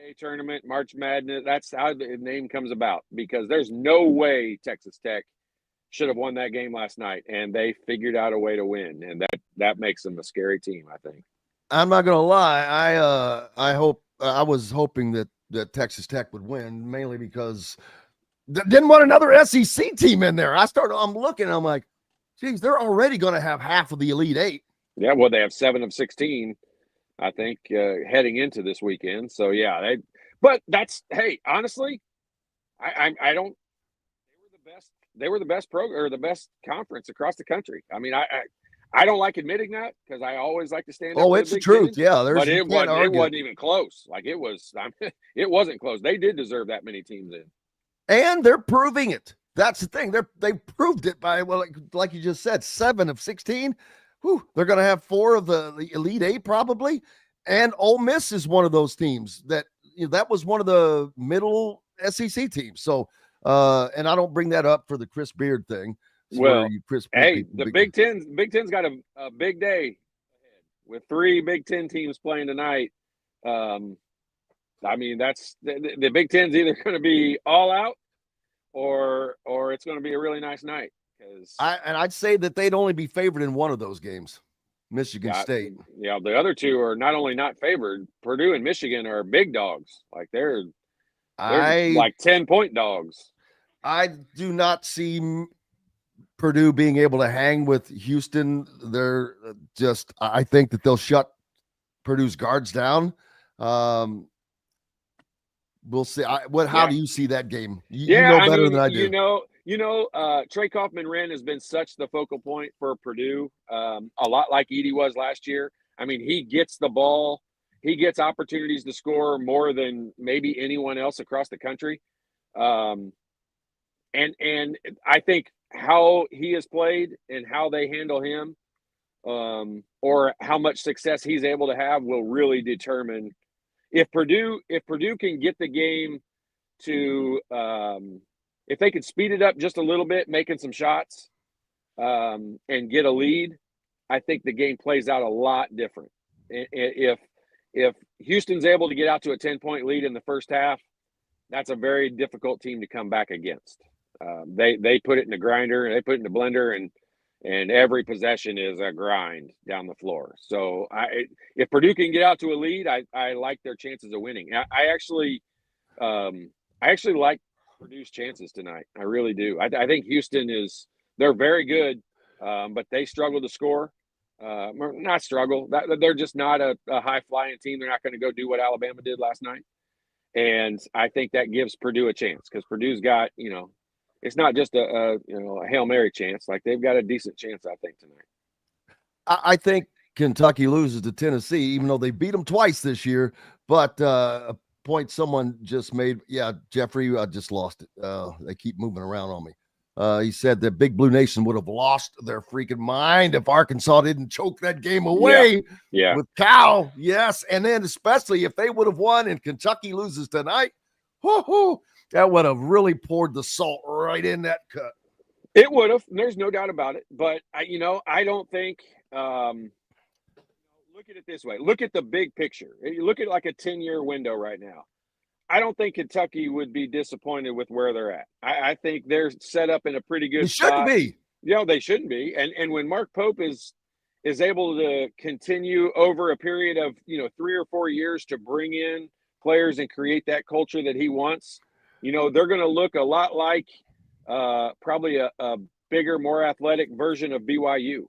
NCAA tournament, March Madness, that's how the name comes about, because there's no way Texas Tech should have won that game last night, and they figured out a way to win, and that makes them a scary team, I think. I'm not gonna lie, I was hoping that Texas Tech would win, mainly because didn't want another SEC team in there. I'm looking, I'm like, geez, they're already going to have half of the Elite Eight. Yeah, well, they have 7 of 16, I think, heading into this weekend. So yeah, but that's, hey, honestly, I don't. They were the best program or the best conference across the country. I mean, I don't like admitting that because I always like to stand up. Oh, it's the truth. Yeah, but it wasn't even close. Like it was. It wasn't close. They did deserve that many teams in. And they're proving it. That's the thing. They proved it by, well, like you just said, 7 of 16. Whew, they're going to have 4 of the Elite Eight probably. And Ole Miss is one of those teams that was one of the middle SEC teams. So, and I don't bring that up for the Chris Beard thing. Well, the Big Ten's got a big day ahead with 3 Big Ten teams playing tonight. I mean, that's the Big Ten's either going to be all out or it's going to be a really nice night. I'd say that they'd only be favored in one of those games, Michigan State. Yeah, the other 2 are not only not favored. Purdue and Michigan are big dogs. Like they're like 10-point dogs. I do not see Purdue being able to hang with Houston. They're just, I think that they'll shut Purdue's guards down. We'll see. How do you see that game? You know better than I do. Trey Kaufman-Wren has been such the focal point for Purdue, a lot like Edey was last year. I mean, he gets the ball. He gets opportunities to score more than maybe anyone else across the country. And I think how he has played and how they handle him, or how much success he's able to have, will really determine if Purdue can get the game to if they could speed it up just a little bit, making some shots, and get a lead. I think the game plays out a lot different. If Houston's able to get out to a 10-point lead in the first half, that's a very difficult team to come back against. They put it in the grinder, they put it in the blender, and every possession is a grind down the floor. So if Purdue can get out to a lead, I like their chances of winning. I actually like Purdue's chances tonight. I really do. I think Houston they're very good, but they struggle to score. Not struggle. They're just not a high-flying team. They're not going to go do what Alabama did last night. And I think that gives Purdue a chance, because Purdue's got, it's not just a Hail Mary chance. Like, they've got a decent chance, I think, tonight. I think Kentucky loses to Tennessee, even though they beat them twice this year. But a point someone just made, Jeffrey, I just lost it. They keep moving around on me. He said that Big Blue Nation would have lost their freaking mind if Arkansas didn't choke that game away with Cal. Yes. And then especially if they would have won and Kentucky loses tonight, that would have really poured the salt right in that cut. It would have. There's no doubt about it. But, I don't think look at it this way. Look at the big picture. You look at like a 10-year window right now. I don't think Kentucky would be disappointed with where they're at. I think they're set up in a pretty good spot. They shouldn't be. They shouldn't be. And when Mark Pope is able to continue over a period of 3 or 4 years to bring in players and create that culture that he wants, they're going to look a lot like probably a bigger, more athletic version of BYU.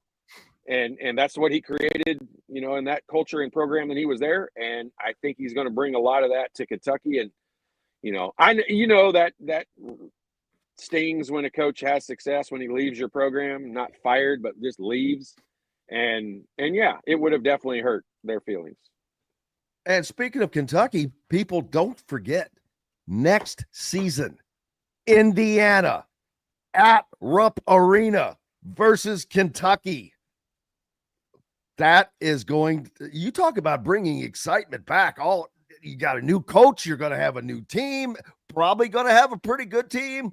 And that's what he created, in that culture and program that he was there. And I think he's going to bring a lot of that to Kentucky. And, that stings when a coach has success, when he leaves your program, not fired, but just leaves. And it would have definitely hurt their feelings. And speaking of Kentucky, people don't forget, next season, Indiana at Rupp Arena versus Kentucky. That is you talk about bringing excitement back. You got a new coach. You're going to have a new team, probably going to have a pretty good team.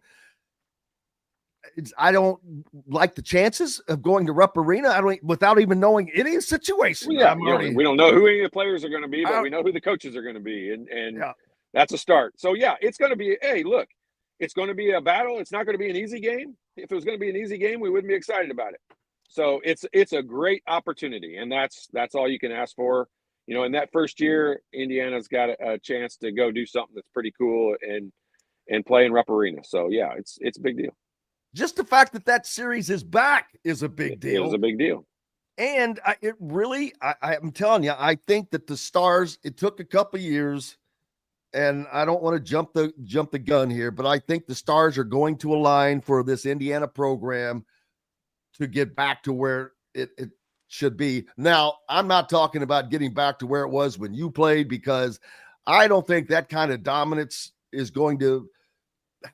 I don't like the chances of going to Rupp Arena. Without even knowing any situation. We don't know who any of the players are going to be, but we know who the coaches are going to be. And that's a start. So it's going to be, it's going to be a battle. It's not going to be an easy game. If it was going to be an easy game, we wouldn't be excited about it. So it's a great opportunity, and that's all you can ask for. In that first year, Indiana's got a chance to go do something that's pretty cool and play in Rupp Arena. So it's a big deal. Just the fact that series is back is a big deal. It is a big deal. And I'm telling you, I think that the Stars, it took a couple years, and I don't want to jump the gun here, but I think the Stars are going to align for this Indiana program to get back to where it should be. Now, I'm not talking about getting back to where it was when you played, because I don't think that kind of dominance is going to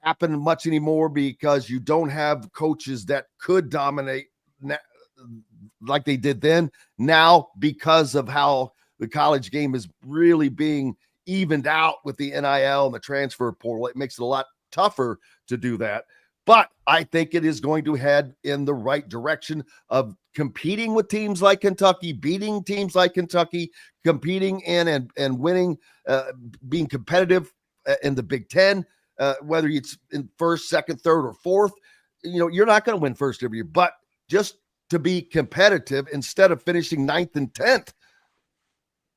happen much anymore, because you don't have coaches that could dominate like they did then. Now, because of how the college game is really being evened out with the NIL and the transfer portal, it makes it a lot tougher to do that. But I think it is going to head in the right direction of competing with teams like Kentucky, beating teams like Kentucky, competing in and winning, being competitive in the Big Ten, whether it's in first, second, third, or fourth. You're not going to win first every year, but just to be competitive instead of finishing 9th and 10th.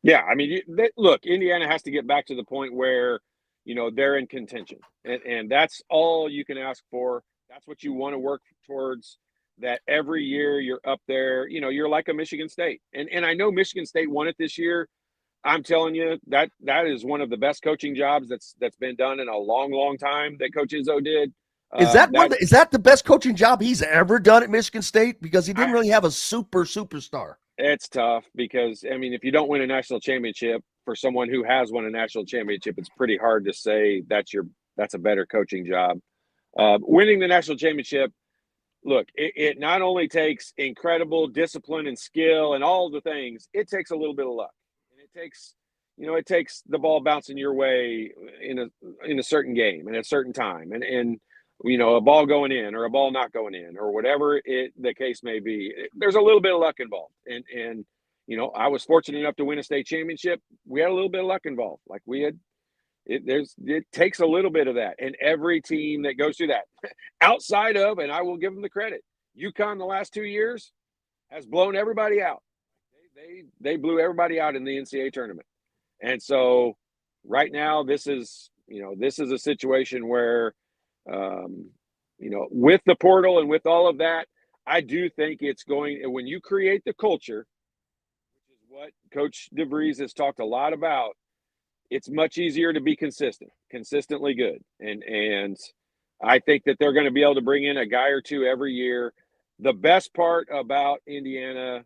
Yeah, I mean, look, Indiana has to get back to the point where they're in contention. And that's all you can ask for. That's what you want to work towards, that every year you're up there. You're like a Michigan State. And I know Michigan State won it this year, I'm telling you, that is one of the best coaching jobs that's been done in a long, long time that Coach Izzo did. Is that the best coaching job he's ever done at Michigan State? Because he didn't really have a superstar. It's tough because, I mean, if you don't win a national championship, for someone who has won a national championship, it's pretty hard to say that's a better coaching job. Winning the national championship, look, it not only takes incredible discipline and skill and all the things, it takes a little bit of luck. And it takes the ball bouncing your way in a certain game and at a certain time. And a ball going in or a ball not going in or whatever the case may be. There's a little bit of luck involved. And I was fortunate enough to win a state championship. We had a little bit of luck involved. Like we had, it takes a little bit of that. And every team that goes through that outside of, and I will give them the credit, UConn the last 2 years has blown everybody out. They blew everybody out in the NCAA tournament. And so right now this is a situation where, with the portal and with all of that, I do think it's when you create the culture, which is what Coach DeVries has talked a lot about, it's much easier to be consistently good. And I think that they're going to be able to bring in a guy or two every year. The best part about Indiana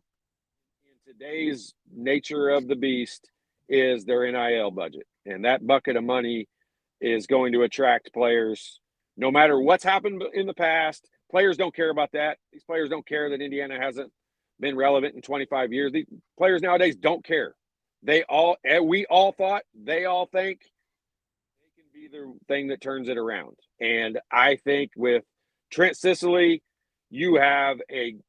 in today's nature of the beast is their NIL budget. And that bucket of money is going to attract players. No matter what's happened in the past, players don't care about that. These players don't care that Indiana hasn't been relevant in 25 years. These players nowadays don't care. We all think they can be the thing that turns it around. And I think with Trent Sicily, I think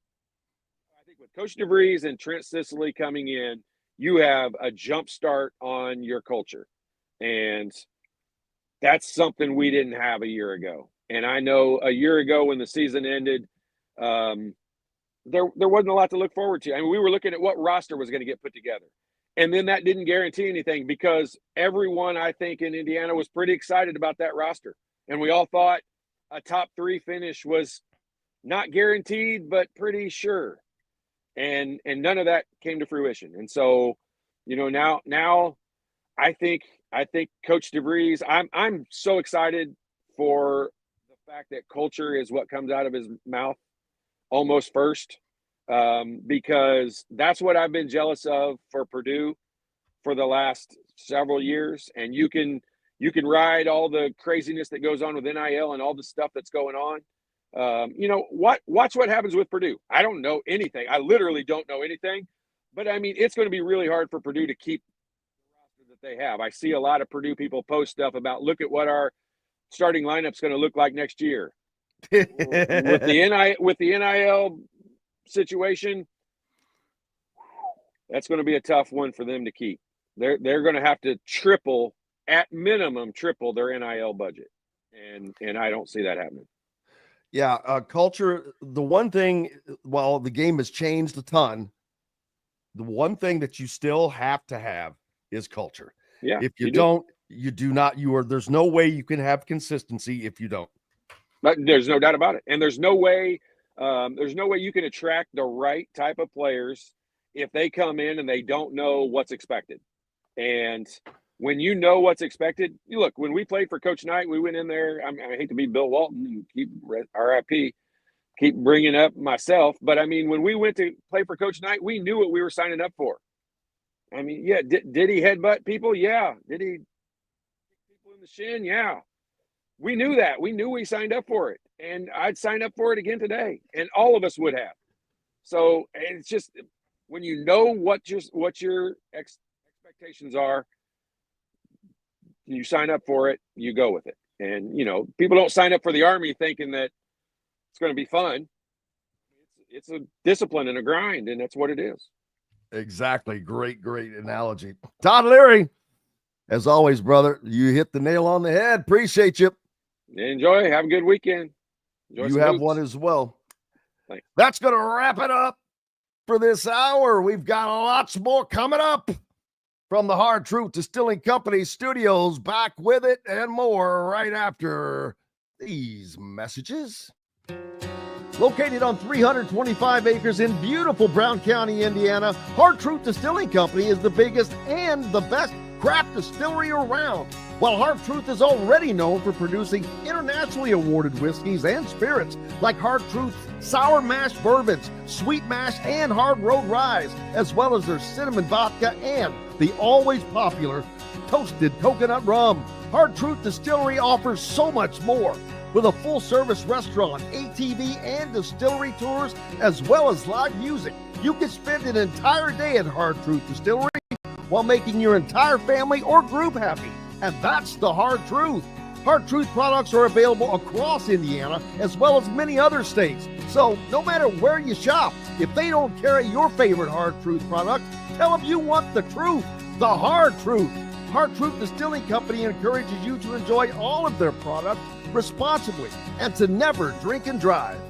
with Coach DeVries and Trent Sicily coming in, you have a jump start on your culture. And that's something we didn't have a year ago. And I know a year ago when the season ended, there wasn't a lot to look forward to. I mean, we were looking at what roster was going to get put together. And then that didn't guarantee anything because everyone, I think, in Indiana was pretty excited about that roster. And we all thought a top 3 finish was not guaranteed, but pretty sure. And none of that came to fruition. And so, now I think Coach DeVries, I'm so excited for the fact that culture is what comes out of his mouth almost first, because that's what I've been jealous of for Purdue for the last several years. And you can ride all the craziness that goes on with NIL and all the stuff that's going on. Watch what happens with Purdue. I don't know anything. I literally don't know anything. But, I mean, it's going to be really hard for Purdue to keep they have. I see a lot of Purdue people post stuff about look at what our starting lineup's going to look like next year. with the NIL situation, that's going to be a tough one for them to keep. They're going to have to at minimum triple their NIL budget, and I don't see that happening. Yeah, culture. The one thing, while the game has changed a ton, the one thing that you still have to have is culture. Yeah. If you don't, you do not. There's no way you can have consistency if you don't. But there's no doubt about it. And there's no way you can attract the right type of players if they come in and they don't know what's expected. And when you know what's expected, when we played for Coach Knight, we went in there. I hate to be Bill Walton and keep RIP, keep bringing up myself. But I mean, when we went to play for Coach Knight, we knew what we were signing up for. I mean, yeah, did he headbutt people? Yeah. Did he kick people in the shin? Yeah. We knew that. We knew we signed up for it. And I'd sign up for it again today. And all of us would have. So it's just when you know what your expectations are, you sign up for it, you go with it. And, people don't sign up for the Army thinking that it's going to be fun. It's a discipline and a grind, and that's what it is. Exactly. Great analogy. Todd Leary, as always, brother, you hit the nail on the head. Appreciate you. Enjoy. Have a good weekend. You have one as well. Thanks. That's going to wrap it up for this hour. We've got lots more coming up from the Hard Truth Distilling Company studios. Back with it and more right after these messages. Located on 325 acres in beautiful Brown County, Indiana, Hard Truth Distilling Company is the biggest and the best craft distillery around. While Hard Truth is already known for producing internationally awarded whiskeys and spirits like Hard Truth's sour mash bourbons, sweet mash, and hard road ryes, as well as their cinnamon vodka and the always popular toasted coconut rum. Hard Truth Distillery offers so much more. With a full-service restaurant, ATV, and distillery tours, as well as live music, you can spend an entire day at Hard Truth Distillery while making your entire family or group happy. And that's the Hard Truth. Hard Truth products are available across Indiana, as well as many other states. So no matter where you shop, if they don't carry your favorite Hard Truth product, tell them you want the truth, the Hard Truth. Hard Truth Distilling Company encourages you to enjoy all of their products responsibly and to never drink and drive.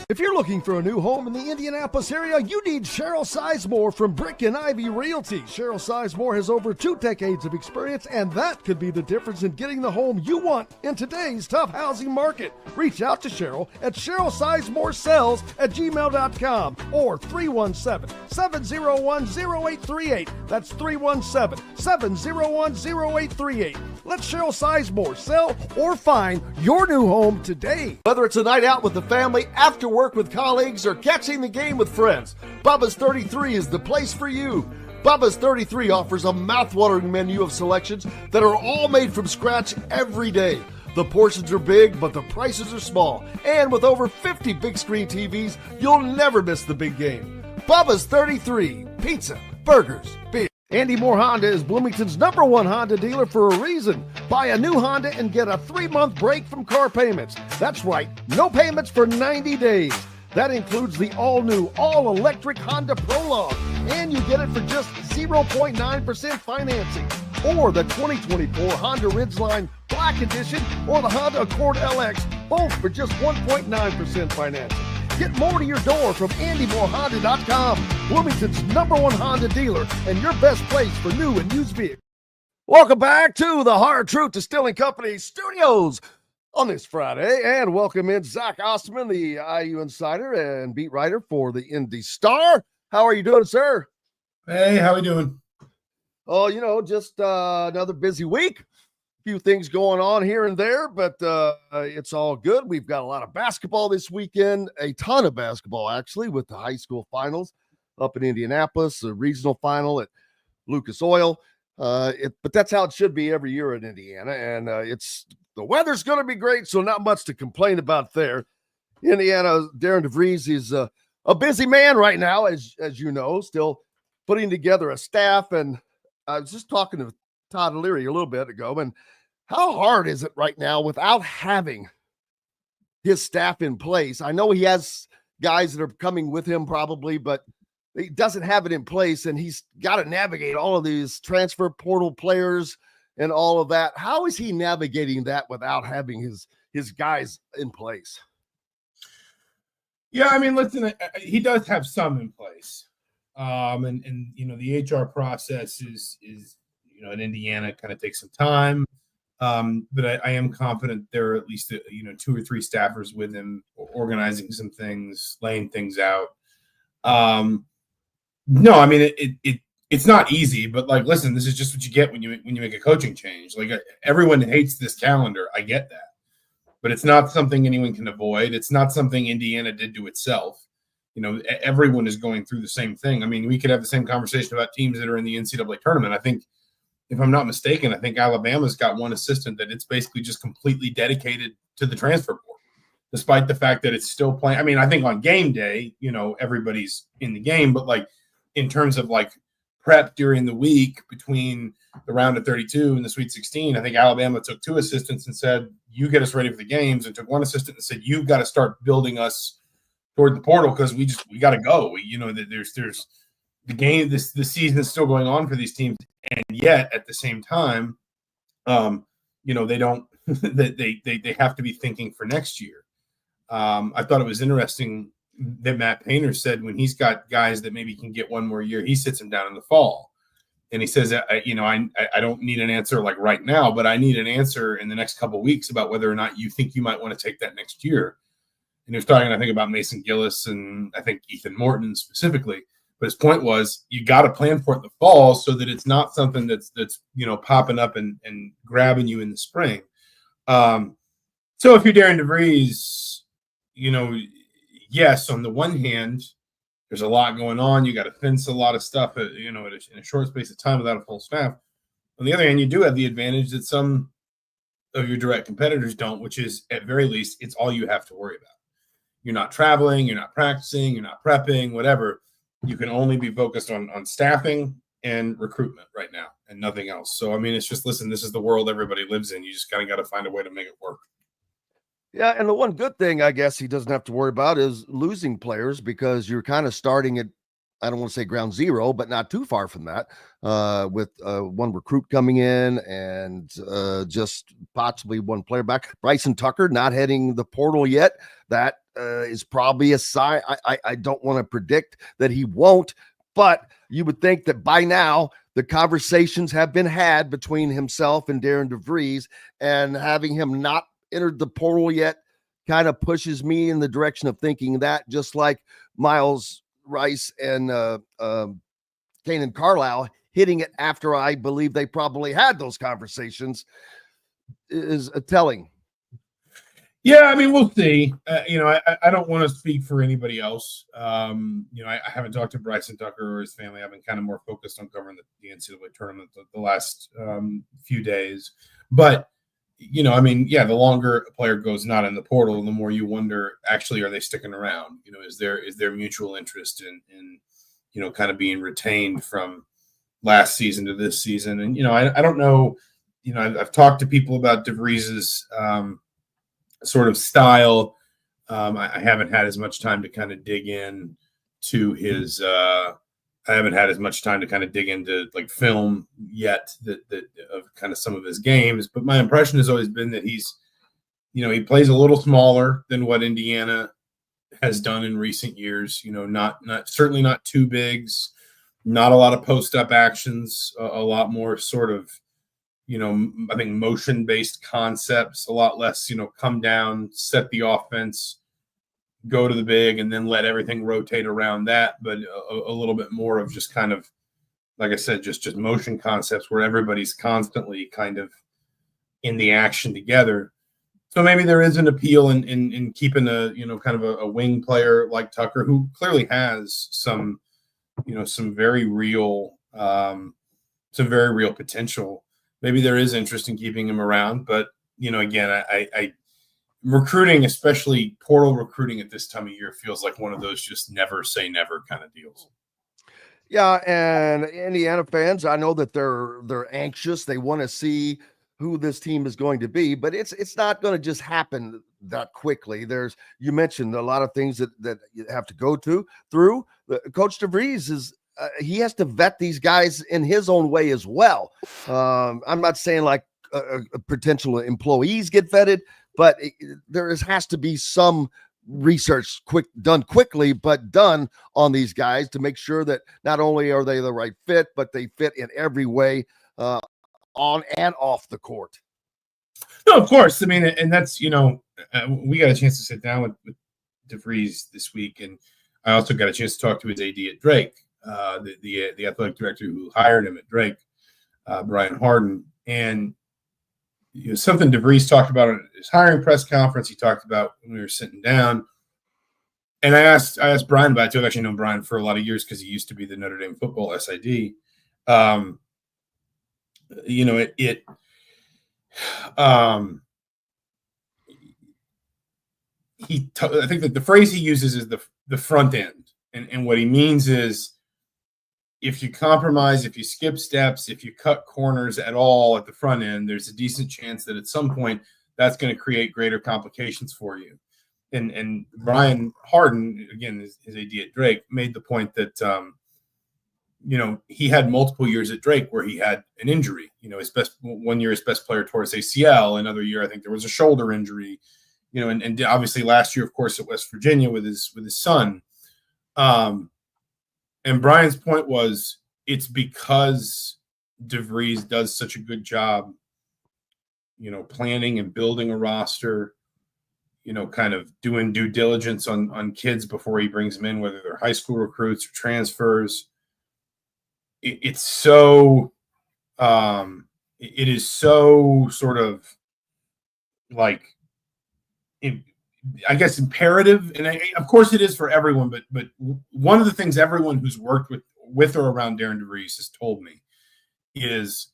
If you're looking for a new home in the Indianapolis area, you need Cheryl Sizemore from Brick and Ivy Realty. Cheryl Sizemore has over 2 decades of experience, and that could be the difference in getting the home you want in today's tough housing market. Reach out to Cheryl at CherylSizemoreSells@gmail.com or 317-701-0838. That's 317-701-0838. Let Cheryl Sizemore sell or find your new home today. Whether it's a night out with the family, after work with colleagues, or catching the game with friends, Bubba's 33 is the place for you. Bubba's 33 offers a mouthwatering menu of selections that are all made from scratch every day. The portions are big, but the prices are small. And with over 50 big screen TVs, you'll never miss the big game. Bubba's 33, pizza, burgers, beer. Andy Moore Honda is Bloomington's #1 Honda dealer for a reason. Buy a new Honda and get a 3-month break from car payments. That's right, no payments for 90 days. That includes the all-new, all-electric Honda Prologue, and you get it for just 0.9% financing. Or the 2024 Honda Ridgeline Black Edition or the Honda Accord LX, both for just 1.9% financing. Get more to your door from AndyMooreHonda.com, Bloomington's #1 Honda dealer and your best place for new and used vehicles. Welcome back to the Hard Truth Distilling Company studios on this Friday, and welcome in Zach Osterman, the IU insider and beat writer for the Indy Star. How are you doing, sir? Hey, how we doing? Oh, just another busy week. Few things going on here and there, but it's all good. We've got a lot of basketball this weekend, a ton of basketball actually, with the high school finals up in Indianapolis, the regional final at Lucas Oil. But that's how it should be every year in Indiana, and the weather's going to be great, so not much to complain about there. Indiana, Darian DeVries is a busy man right now, as you know, still putting together a staff. And I was just talking to Todd and Leary a little bit ago, and how hard is it right now without having his staff in place? I know he has guys that are coming with him probably, but he doesn't have it in place, and he's got to navigate all of these transfer portal players and all of that. How is he navigating that without having his guys in place? Yeah, I mean, listen, he does have some in place. And the HR process is in Indiana kind of takes some time. But I am confident there are at least 2 or 3 staffers with him organizing some things, laying things out. No, I mean it's not easy, but listen, this is just what you get when you make a coaching change. Everyone hates this calendar. I get that, but it's not something anyone can avoid. It's not something Indiana did to itself. Everyone is going through the same thing. I mean, we could have the same conversation about teams that are in the NCAA tournament. I think, if I'm not mistaken, I think Alabama's got one assistant that it's basically just completely dedicated to the transfer portal, despite the fact that it's still playing. I mean, I think on game day, everybody's in the game, but in terms of prep during the week between the round of 32 and the Sweet 16, I think Alabama took 2 assistants and said, you get us ready for the games, and took 1 assistant and said, you've got to start building us toward the portal because we got to go. There's the game, the season is still going on for these teams. And yet at the same time, they don't, they have to be thinking for next year. I thought it was interesting that Matt Painter said when he's got guys that maybe can get 1 more year, he sits them down in the fall. And he says, I don't need an answer right now, but I need an answer in the next couple of weeks about whether or not you think you might want to take that next year. he was talking, I think, about Mason Gillis and I think Ethan Morton specifically. But his point was you got to plan for it in the fall so that it's not something that's popping up and grabbing you in the spring. So if you're Darian DeVries, yes, on the one hand, there's a lot going on. You got to fence a lot of stuff, in a short space of time without a full staff. On the other hand, you do have the advantage that some of your direct competitors don't, which is at very least, it's all you have to worry about. You're not traveling, you're not practicing, you're not prepping, whatever. You can only be focused on staffing and recruitment right now and nothing else. So, I mean, it's just, listen, this is the world everybody lives in. You just kind of got to find a way to make it work. Yeah, and the one good thing I guess he doesn't have to worry about is losing players, because you're kind of starting at, I don't want to say ground zero, but not too far from that, with one recruit coming in and just possibly one player back. Bryson Tucker not heading the portal yet. That is probably a sign. I don't want to predict that he won't, but you would think that by now the conversations have been had between himself and Darian DeVries, and having him not entered the portal yet kind of pushes me in the direction of thinking that, just like Miles Rice and Kanan Carlisle hitting it after I believe they probably had those conversations, is telling. Yeah, I mean, we'll see. I don't want to speak for anybody else. I haven't talked to Bryson Tucker or his family. I've been kind of more focused on covering the NCAA tournament the last few days. But the longer a player goes not in the portal, the more you wonder, actually, are they sticking around? Is there mutual interest in kind of being retained from last season to this season? And, I don't know, I've talked to people about DeVries's sort of style. I haven't had as much time to kind of dig in to his I haven't had as much time to kind of dig into like film yet that of kind of some of his games, but my impression has always been that he's, he plays a little smaller than what Indiana has done in recent years. Not certainly not two bigs, not a lot of post up actions, a lot more sort of, I think motion-based concepts, a lot less, come down, set the offense, go to the big, and then let everything rotate around that. But a little bit more of just kind of, like I said, just motion concepts where everybody's constantly kind of in the action together. So maybe there is an appeal in keeping a, kind of a wing player like Tucker, who clearly has some very real potential. Maybe there is interest in keeping him around, but again, I recruiting, especially portal recruiting at this time of year, feels like one of those just never say never kind of deals. Yeah, and Indiana fans, I know that they're anxious. They want to see who this team is going to be, but it's not going to just happen that quickly. You mentioned a lot of things that you have to go through. Coach DeVries is. He has to vet these guys in his own way as well. I'm not saying like potential employees get vetted, but there has to be some research done quickly, but done on these guys to make sure that not only are they the right fit, but they fit in every way on and off the court. No, of course. I mean, and that's, we got a chance to sit down with DeVries this week, and I also got a chance to talk to his AD at Drake. The athletic director who hired him at Drake, Brian Harden, and something DeVries talked about at his hiring press conference. He talked about when we were sitting down, and I asked Brian about it too. I've actually known Brian for a lot of years because he used to be the Notre Dame football SID. I think that the phrase he uses is the front end, and what he means is, if you compromise, if you skip steps, if you cut corners at all at the front end, there's a decent chance that at some point that's going to create greater complications for you. And Brian Harden, again, his AD at Drake, made the point that, he had multiple years at Drake where he had an injury. One year his best player tore his ACL. Another year, I think there was a shoulder injury. And obviously last year, of course, at West Virginia with his son. And Brian's point was, it's because DeVries does such a good job, planning and building a roster, kind of doing due diligence on kids before he brings them in, whether they're high school recruits or transfers. It's so it is so sort of like, I guess, imperative, and of course it is for everyone. But one of the things everyone who's worked with or around Darian DeVries has told me is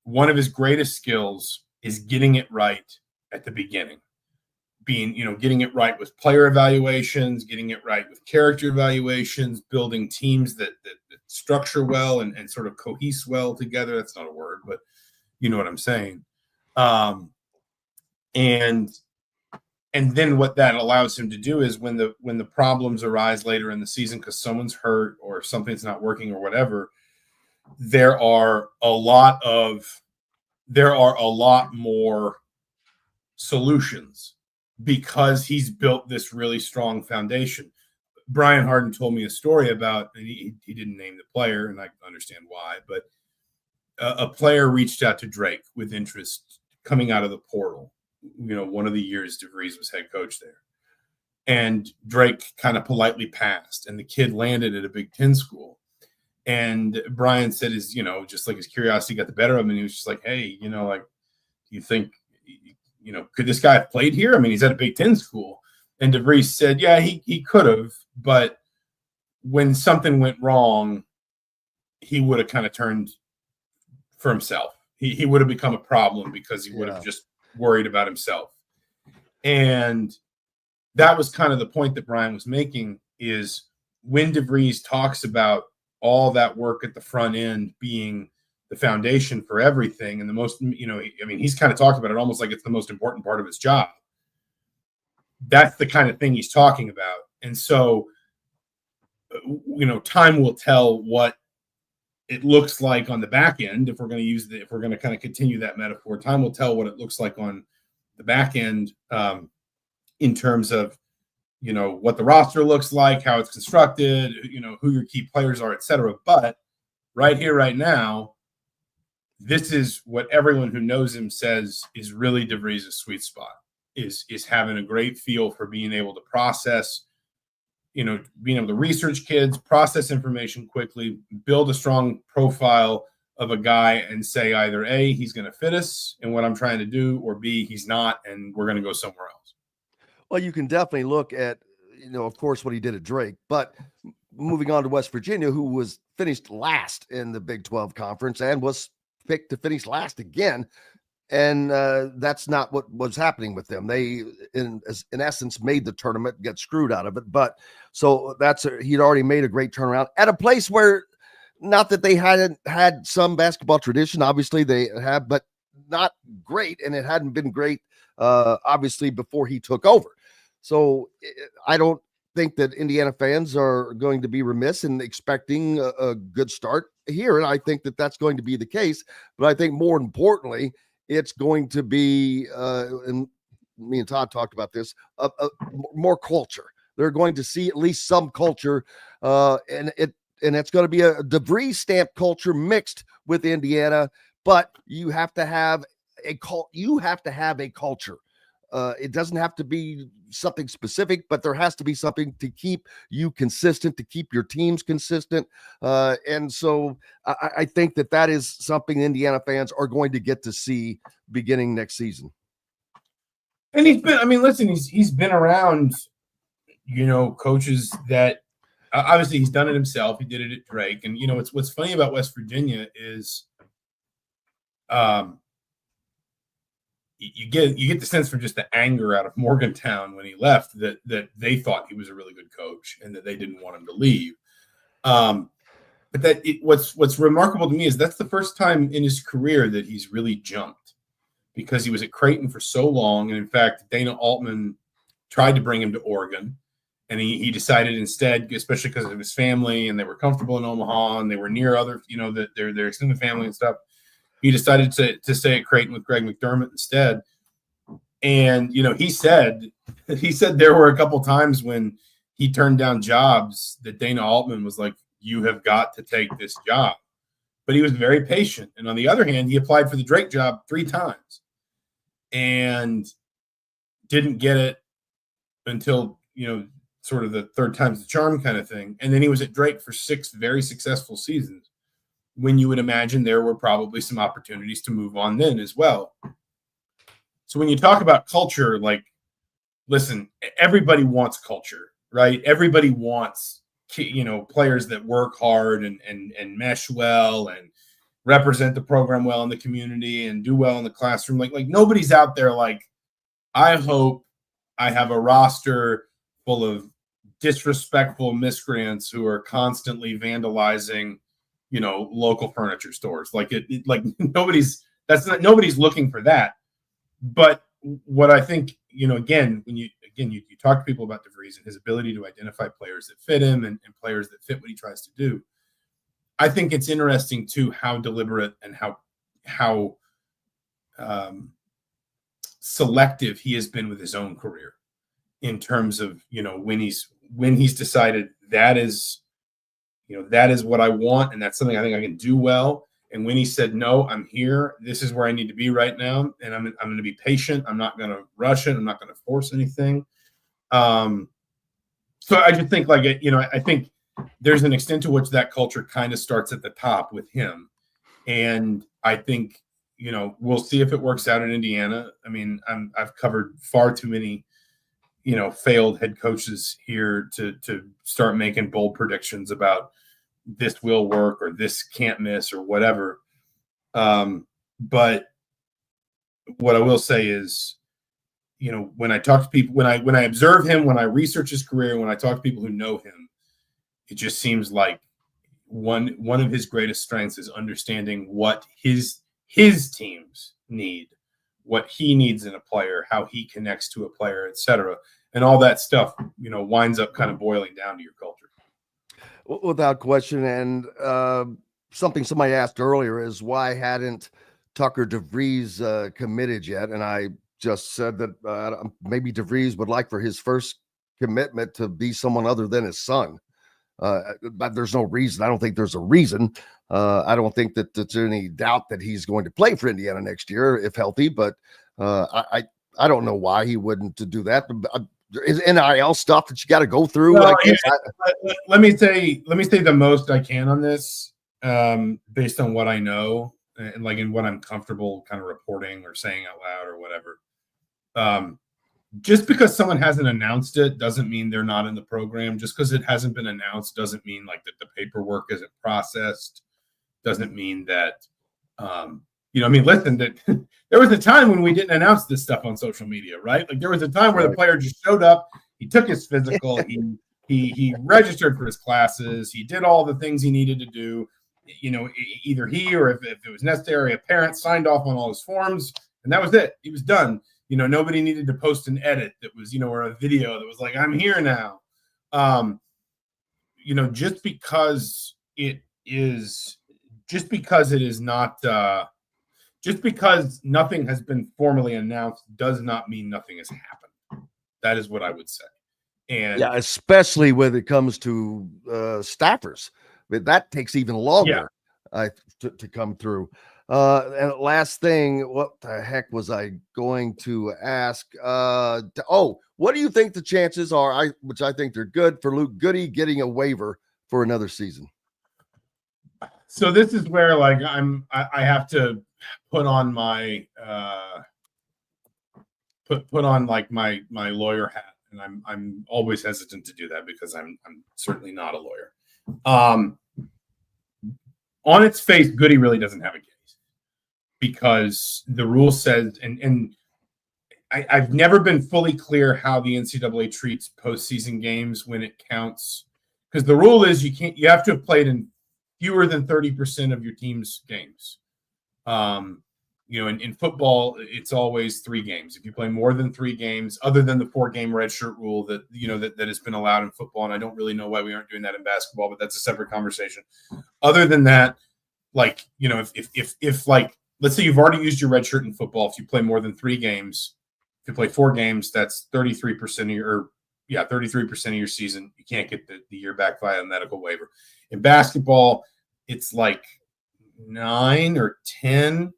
one of his greatest skills is getting it right at the beginning. Getting it right with player evaluations, getting it right with character evaluations, building teams that structure well and sort of cohese well together. That's not a word, but you know what I'm saying. And then what that allows him to do is when the problems arise later in the season because someone's hurt or something's not working or whatever, there are a lot more solutions because he's built this really strong foundation. Brian Harden told me a story about, and he didn't name the player, and I understand why, but a player reached out to Drake with interest coming out of the portal, one of the years DeVries was head coach there. And Drake kind of politely passed, and the kid landed at a Big Ten school. And Brian said just like his curiosity got the better of him, and he was just like, hey, do you think, could this guy have played here? I mean, he's at a Big Ten school. And DeVries said, yeah, he could have, but when something went wrong, he would have kind of turned for himself. He would have become a problem because he would have just worried about himself. And that was kind of the point that Brian was making, is when DeVries talks about all that work at the front end being the foundation for everything, and the most, he's kind of talked about it almost like it's the most important part of his job. That's the kind of thing he's talking about. And so, time will tell what it looks like on the back end. If we're going to kind of continue that metaphor, time will tell what it looks like on the back end in terms of, what the roster looks like, how it's constructed, who your key players are, et cetera. But right here, right now, this is what everyone who knows him says is really DeVries' sweet spot, is having a great feel for being able to process, being able to research kids, process information quickly, build a strong profile of a guy and say either A, he's going to fit us in what I'm trying to do, or B, he's not, and we're going to go somewhere else. Well, you can definitely look at, of course, what he did at Drake, but moving on to West Virginia, who was finished last in the Big 12 conference and was picked to finish last again. And that's not what was happening with them. They, in essence, made the tournament, got screwed out of it. But so he'd already made a great turnaround at a place where, not that they hadn't had some basketball tradition, obviously they have, but not great. And it hadn't been great, obviously, before he took over. So I don't think that Indiana fans are going to be remiss in expecting a good start here. And I think that that's going to be the case. But I think more importantly, it's going to be, and me and Todd talked about this, more culture. They're going to see at least some culture, and it's going to be a DeVries stamp culture mixed with Indiana. But you have to have a culture. It doesn't have to be something specific, but there has to be something to keep you consistent, to keep your teams consistent. And so I think that is something Indiana fans are going to get to see beginning next season. And he's been around, coaches that obviously he's done it himself. He did it at Drake. And, what's funny about West Virginia is, you get the sense from just the anger out of Morgantown when he left that they thought he was a really good coach and that they didn't want him to leave. But what's remarkable to me is that's the first time in his career that he's really jumped, because he was at Creighton for so long. And in fact, Dana Altman tried to bring him to Oregon, and he decided instead, especially because of his family and they were comfortable in Omaha and they were near other, their extended family and stuff. He decided to stay at Creighton with Greg McDermott instead. And, he said there were a couple times when he turned down jobs that Dana Altman was like, you have got to take this job. But he was very patient. And on the other hand, he applied for the Drake job 3 times and didn't get it. until, sort of the third time's the charm kind of thing. And then he was at Drake for 6 very successful seasons, when you would imagine there were probably some opportunities to move on then as well. So when you talk about culture, like, listen, everybody wants culture, right? Everybody wants, players that work hard and mesh well and represent the program well in the community and do well in the classroom. Like nobody's out there like, I hope I have a roster full of disrespectful miscreants who are constantly vandalizing, local furniture stores. Like nobody's looking for that. But what I think, again, when you talk to people about DeVries and his ability to identify players that fit him and players that fit what he tries to do, I think it's interesting too how deliberate and how selective he has been with his own career in terms of, when he's decided that is what I want and that's something I think I can do well. And when he said, no, I'm here, this is where I need to be right now. And I'm going to be patient. I'm not going to rush it. I'm not going to force anything. So I just think I think there's an extent to which that culture kind of starts at the top with him. And I think, we'll see if it works out in Indiana. I mean, I've covered far too many, failed head coaches here to start making bold predictions about this will work or this can't miss or whatever. But what I will say is, when I talk to people, when I observe him, when I research his career, when I talk to people who know him, it just seems like one of his greatest strengths is understanding what his teams need, what he needs in a player, how he connects to a player, etc. And all that stuff, winds up kind of boiling down to your culture. Without question. And something somebody asked earlier is why hadn't Tucker DeVries committed yet? And I just said that maybe DeVries would like for his first commitment to be someone other than his son. But there's no reason. I don't think there's a reason. I don't think that there's any doubt that he's going to play for Indiana next year if healthy. But I don't know why he wouldn't to do that. Is NIL stuff that you got to go through? Well, let me say the most I can on this, based on what I know and in what I'm comfortable kind of reporting or saying out loud or whatever. Just because someone hasn't announced it doesn't mean they're not in the program. Just because it hasn't been announced doesn't mean that the paperwork isn't processed. Doesn't mean that, listen, that there was a time when we didn't announce this stuff on social media, right? Like there was a time where the player just showed up, he took his physical, he registered for his classes, he did all the things he needed to do. Either he or if it was necessary, a parent signed off on all his forms, and that was it. He was done. Nobody needed to post an edit that was, or a video that was like, I'm here now. Just because it is not, just because nothing has been formally announced does not mean nothing has happened. That is what I would say. And yeah, especially when it comes to staffers, that takes even longer to come through. And last thing, what the heck was I going to ask? What do you think the chances are? Which I think they're good for Luke Goody getting a waiver for another season. So this is where I have to put on my put on my lawyer hat, and I'm always hesitant to do that because I'm certainly not a lawyer. On its face, Goody really doesn't have a case because the rule says, and I've never been fully clear how the NCAA treats postseason games when it counts, because the rule is you have to have played in fewer than 30% of your team's games. In football, it's always 3 games. If you play more than 3 games, other than the 4-game redshirt rule that has been allowed in football, and I don't really know why we aren't doing that in basketball, but that's a separate conversation. Other than that, if let's say you've already used your redshirt in football, if you play more than 3 games, if you play 4 games, that's 33% of your 33% of your season. You can't get the year back via a medical waiver. In basketball, it's 9 or 10.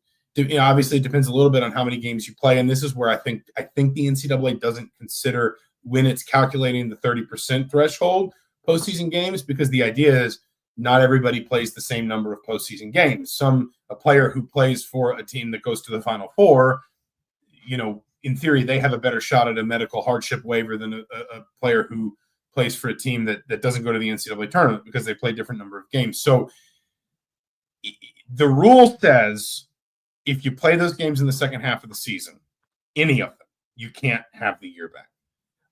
Obviously, it depends a little bit on how many games you play, and this is where I think the NCAA doesn't consider when it's calculating the 30% threshold postseason games, because the idea is not everybody plays the same number of postseason games. A player who plays for a team that goes to the Final Four, in theory, they have a better shot at a medical hardship waiver than a player who plays for a team that doesn't go to the NCAA tournament because they play a different number of games. So the rule says if you play those games in the second half of the season, any of them, you can't have the year back.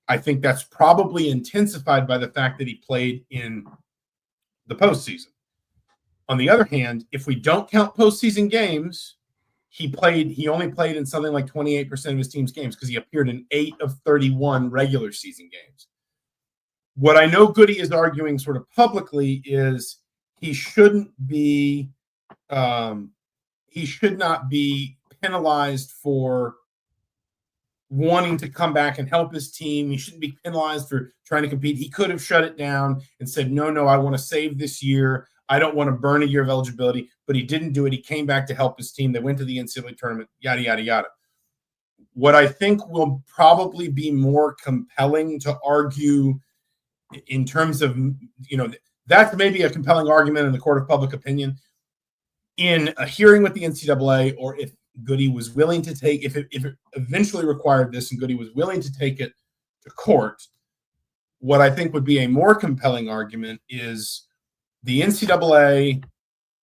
I think that's probably intensified by the fact that he played in the postseason. On the other hand, if we don't count postseason games, he only played in something like 28% of his team's games because he appeared in 8 of 31 regular season games. What I know Goody is arguing sort of publicly is he should not be penalized for wanting to come back and help his team. He shouldn't be penalized for trying to compete. He could have shut it down and said, no, I want to save this year. I don't want to burn a year of eligibility, but he didn't do it. He came back to help his team. They went to the NCAA tournament, yada, yada, yada. What I think will probably be more compelling to argue in terms of, that's maybe a compelling argument in the court of public opinion in a hearing with the NCAA, or if Goody was willing to take, if it eventually required this and Goody was willing to take it to court, what I think would be a more compelling argument is the NCAA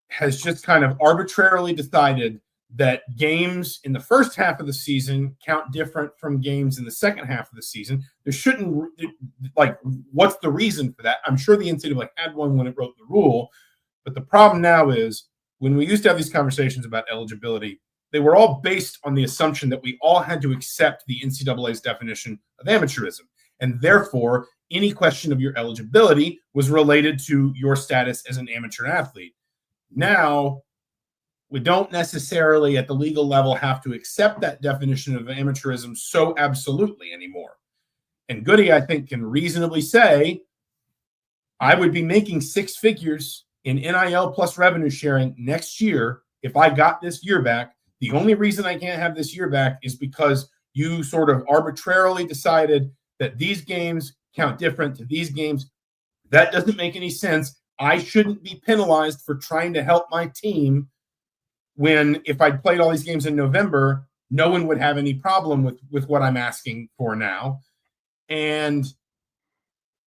has just kind of arbitrarily decided that games in the first half of the season count different from games in the second half of the season. There shouldn't, what's the reason for that? I'm sure the NCAA had one when it wrote the rule, but the problem now is when we used to have these conversations about eligibility, they were all based on the assumption that we all had to accept the NCAA's definition of amateurism. And therefore, any question of your eligibility was related to your status as an amateur athlete. Now, we don't necessarily at the legal level have to accept that definition of amateurism so absolutely anymore. And Goody, I think, can reasonably say, I would be making 6 figures in NIL plus revenue sharing next year if I got this year back. The only reason I can't have this year back is because you sort of arbitrarily decided that these games count different to these games. That doesn't make any sense. I shouldn't be penalized for trying to help my team when if I'd played all these games in November, no one would have any problem with what I'm asking for now. And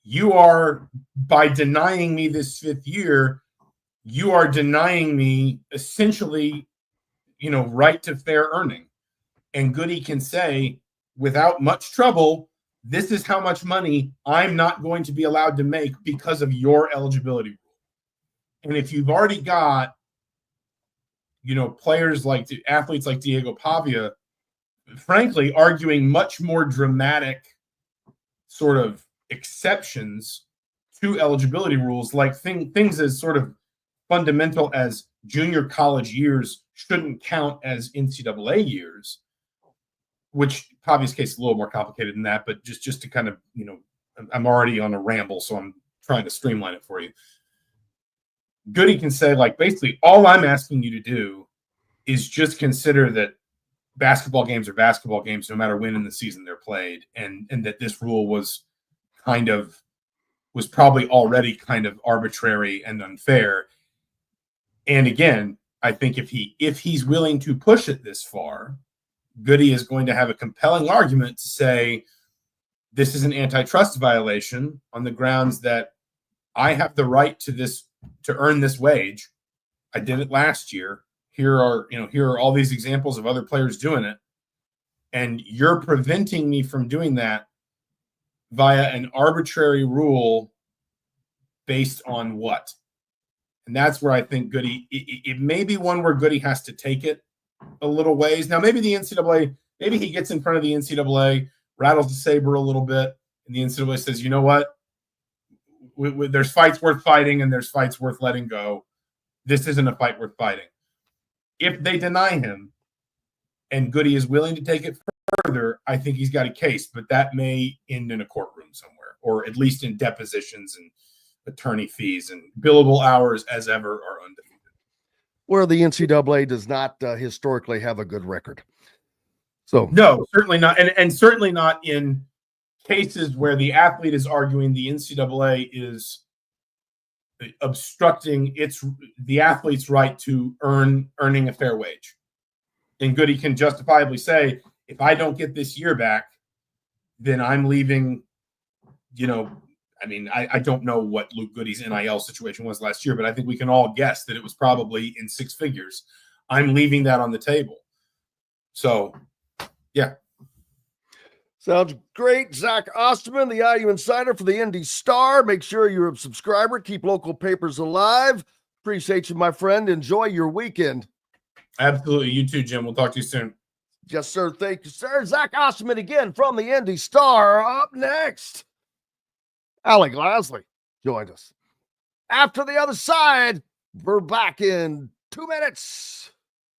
you are, by denying me this 5th year, you are denying me essentially, right to fair earning. And Goody can say, without much trouble, this is how much money I'm not going to be allowed to make because of your eligibility rule. And if you've already got, players athletes like Diego Pavia, frankly, arguing much more dramatic sort of exceptions to eligibility rules, like things as sort of fundamental as junior college years shouldn't count as NCAA years, which Pavia's case is a little more complicated than that, but just to kind of, I'm already on a ramble, so I'm trying to streamline it for you. Goody can say, basically, all I'm asking you to do is just consider that basketball games are basketball games no matter when in the season they're played, and that this rule was probably already kind of arbitrary and unfair. And again, I think if he's willing to push it this far, Goody is going to have a compelling argument to say this is an antitrust violation on the grounds that I have the right to earn this wage. I did it last year. Here are all these examples of other players doing it. And you're preventing me from doing that via an arbitrary rule based on what? And that's where I think Goody, it may be one where Goody has to take it a little ways. Now, maybe the NCAA, maybe he gets in front of the NCAA, rattles the saber a little bit, and the NCAA says, you know what? There's fights worth fighting and there's fights worth letting go. This isn't a fight worth fighting. If they deny him and Goody is willing to take it further, I think he's got a case, but that may end in a courtroom somewhere, or at least in depositions and attorney fees, and billable hours as ever are undefeated. Where the NCAA does not historically have a good record. So no, certainly not. And certainly not in cases where the athlete is arguing the NCAA is obstructing the athlete's right to earning a fair wage. And Goody can justifiably say, if I don't get this year back, then I'm leaving, I don't know what Luke Goody's NIL situation was last year, but I think we can all guess that it was probably in six figures. I'm leaving that on the table. So, yeah. Sounds great. Zach Osterman, the IU Insider for the Indy Star. Make sure you're a subscriber. Keep local papers alive. Appreciate you, my friend. Enjoy your weekend. Absolutely. You too, Jim. We'll talk to you soon. Yes, sir. Thank you, sir. Zach Osterman again from the Indy Star. Up next, Alec Lasley joined us. After the other side, we're back in 2 minutes.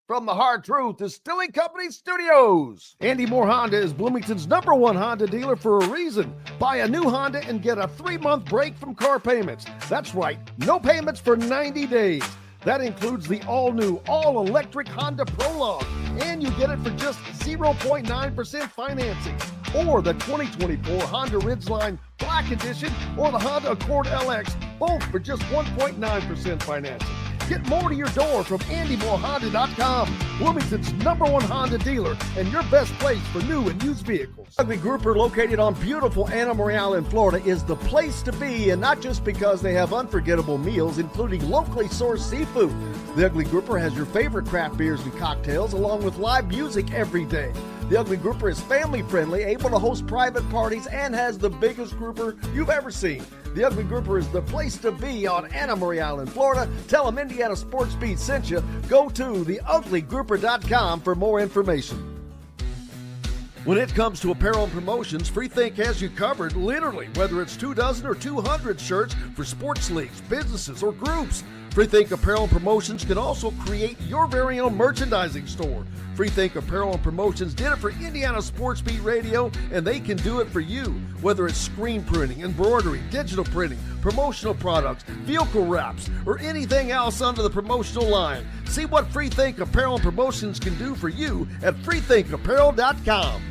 From the Hard Truth Distilling Company Studios. Andy Moore Honda is Bloomington's #1 Honda dealer for a reason. Buy a new Honda and get a 3-month break from car payments. That's right, no payments for 90 days. That includes the all-new, all-electric Honda Prologue, and you get it for just 0.9% financing. Or the 2024 Honda Ridgeline Black Edition or the Honda Accord LX, both for just 1.9% financing. Get more to your door from AndyMooreHonda.com, Bloomington's #1 Honda dealer and your best place for new and used vehicles. Ugly Grouper, located on beautiful Anna Maria in Florida, is the place to be, and not just because they have unforgettable meals, including locally sourced seafood. The Ugly Grouper has your favorite craft beers and cocktails, along with live music every day. The Ugly Grouper is family-friendly, able to host private parties, and has the biggest grouper you've ever seen. The Ugly Grouper is the place to be on Anna Maria Island, Florida. Tell them Indiana Sports Beat sent you. Go to theuglygrouper.com for more information. When it comes to apparel and promotions, Freethink has you covered, literally, whether it's 24 or 200 shirts for sports leagues, businesses, or groups. Freethink Apparel and Promotions can also create your very own merchandising store. Freethink Apparel and Promotions did it for Indiana Sports Beat Radio, and they can do it for you. Whether it's screen printing, embroidery, digital printing, promotional products, vehicle wraps, or anything else under the promotional line. See what Freethink Apparel and Promotions can do for you at freethinkapparel.com.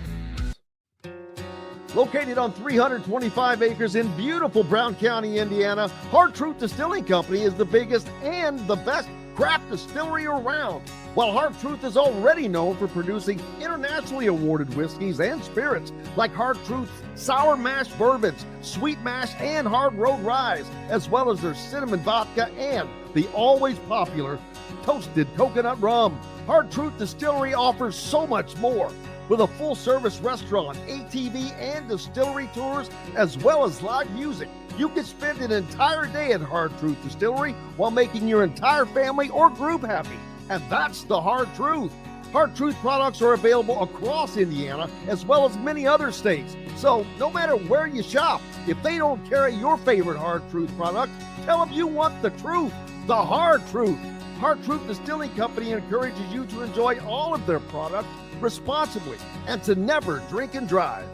Located on 325 acres in beautiful Brown County, Indiana, Hard Truth Distilling Company is the biggest and the best craft distillery around. While Hard Truth is already known for producing internationally awarded whiskeys and spirits like Hard Truth's Sour Mash Bourbons, Sweet Mash, and Hard Road Ryes, as well as their cinnamon vodka and the always popular Toasted Coconut Rum. Hard Truth Distillery offers so much more. With a full-service restaurant, ATV, and distillery tours, as well as live music, you can spend an entire day at Hard Truth Distillery while making your entire family or group happy. And that's the Hard Truth. Hard Truth products are available across Indiana, as well as many other states. So no matter where you shop, if they don't carry your favorite Hard Truth product, tell them you want the truth, the Hard Truth. Hard Truth Distilling Company encourages you to enjoy all of their products responsibly and to never drink and drive.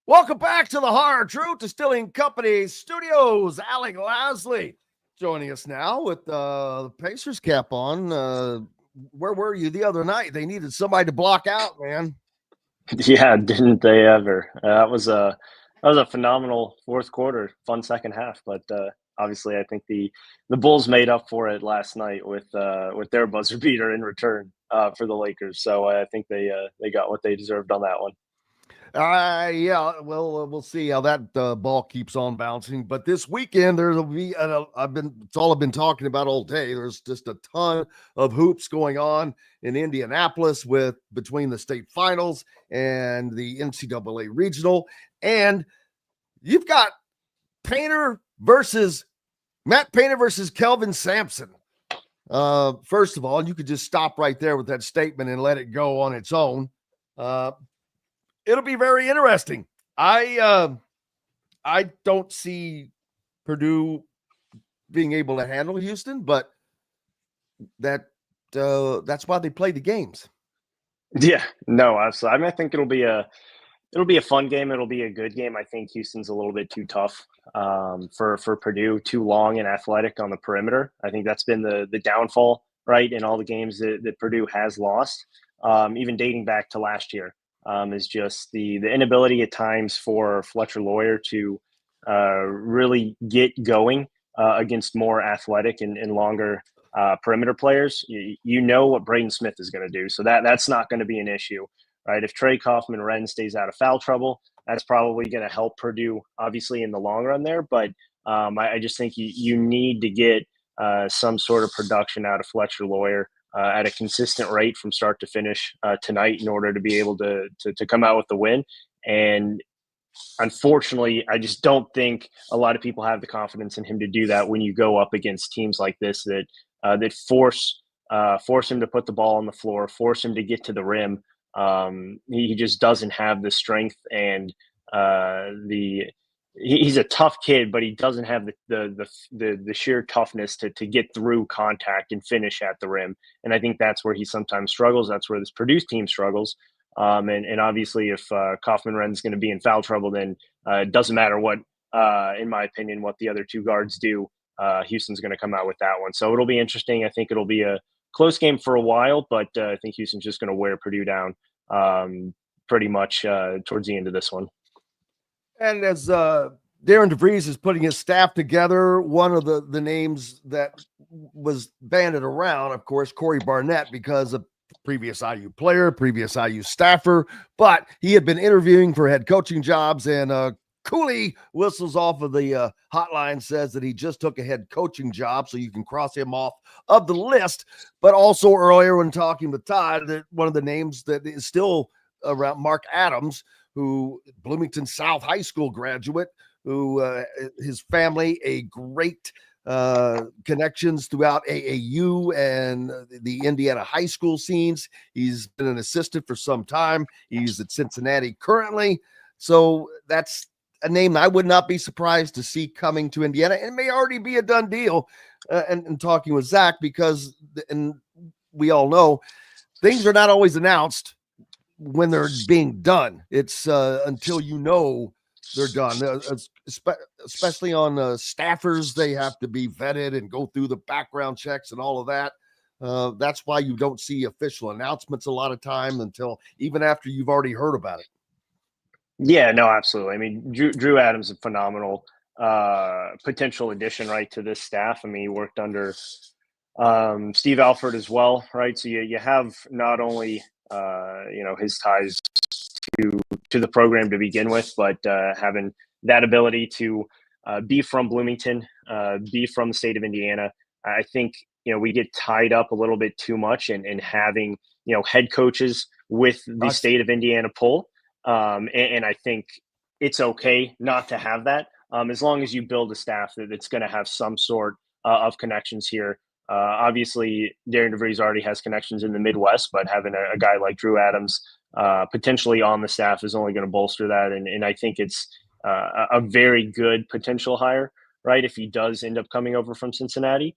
Welcome back to the Hard Truth Distilling Company Studios. Alec Lasley joining us now with the Pacers cap on. Where were you the other night? They needed somebody to block out, man. Yeah, didn't they ever? That was a phenomenal fourth quarter, fun second half, but obviously I think the Bulls made up for it last night with their buzzer beater in return for the Lakers. So I think they got what they deserved on that one. Yeah, well, we'll see how that ball keeps on bouncing. But this weekend, there'll be, it's all I've been talking about all day. There's just a ton of hoops going on in Indianapolis between the state finals and the NCAA regional. And you've got Matt Painter versus Kelvin Sampson. First of all, you could just stop right there with that statement and let it go on its own. It'll be very interesting. I don't see Purdue being able to handle Houston, but that's why they play the games. Yeah, no, absolutely. I mean, I think it'll be a fun game. It'll be a good game. I think Houston's a little bit too tough for Purdue, too long and athletic on the perimeter. I think that's been the downfall, right, in all the games that Purdue has lost, even dating back to last year. is just the inability at times for Fletcher Lawyer to really get going against more athletic and longer perimeter players. You know what Braden Smith is going to do, so that's not going to be an issue, right? If Trey Kaufman-Renn stays out of foul trouble, that's probably going to help Purdue, obviously, in the long run there. But I just think you need to get some sort of production out of Fletcher Lawyer at a consistent rate from start to finish tonight in order to be able to come out with the win. And unfortunately, I just don't think a lot of people have the confidence in him to do that when you go up against teams like this that force him to put the ball on the floor, force him to get to the rim. He just doesn't have the strength and he's a tough kid, but he doesn't have the sheer toughness to get through contact and finish at the rim. And I think that's where he sometimes struggles. That's where this Purdue team struggles. And obviously, if Kaufman-Renn is going to be in foul trouble, then it doesn't matter what, in my opinion, what the other two guards do. Houston's going to come out with that one. So it'll be interesting. I think it'll be a close game for a while, but I think Houston's just going to wear Purdue down pretty much towards the end of this one. And as Darian DeVries is putting his staff together, one of the names that was banded around, of course, Corey Barnett, because of previous IU player, previous IU staffer, but he had been interviewing for head coaching jobs, and Cooley whistles off of the hotline, says that he just took a head coaching job, so you can cross him off of the list. But also earlier when talking with Todd, that one of the names that is still around, Mark Adams, who Bloomington South High School graduate, who his family, a great connections throughout AAU and the Indiana high school scenes. He's been an assistant for some time. He's at Cincinnati currently. So that's a name I would not be surprised to see coming to Indiana. It may already be a done deal. And talking with Zach, because, and we all know, things are not always announced when they're being done. It's until you know they're done, especially on staffers. They have to be vetted and go through the background checks and all of that. That's why you don't see official announcements a lot of time until even after you've already heard about it. Yeah, no, absolutely. I mean, Drew Adams is a phenomenal potential addition, right, to this staff. I mean, he worked under Steve Alford as well, right? So you have not only his ties to the program to begin with, but having that ability to be from Bloomington, be from the state of Indiana. I think, we get tied up a little bit too much in having, head coaches with the state of Indiana pull. And I think it's okay not to have that, as long as you build a staff that's going to have some sort of connections here. Obviously, Darian DeVries already has connections in the Midwest, but having a guy like Drew Adams potentially on the staff is only going to bolster that. And I think it's a very good potential hire, right? If he does end up coming over from Cincinnati,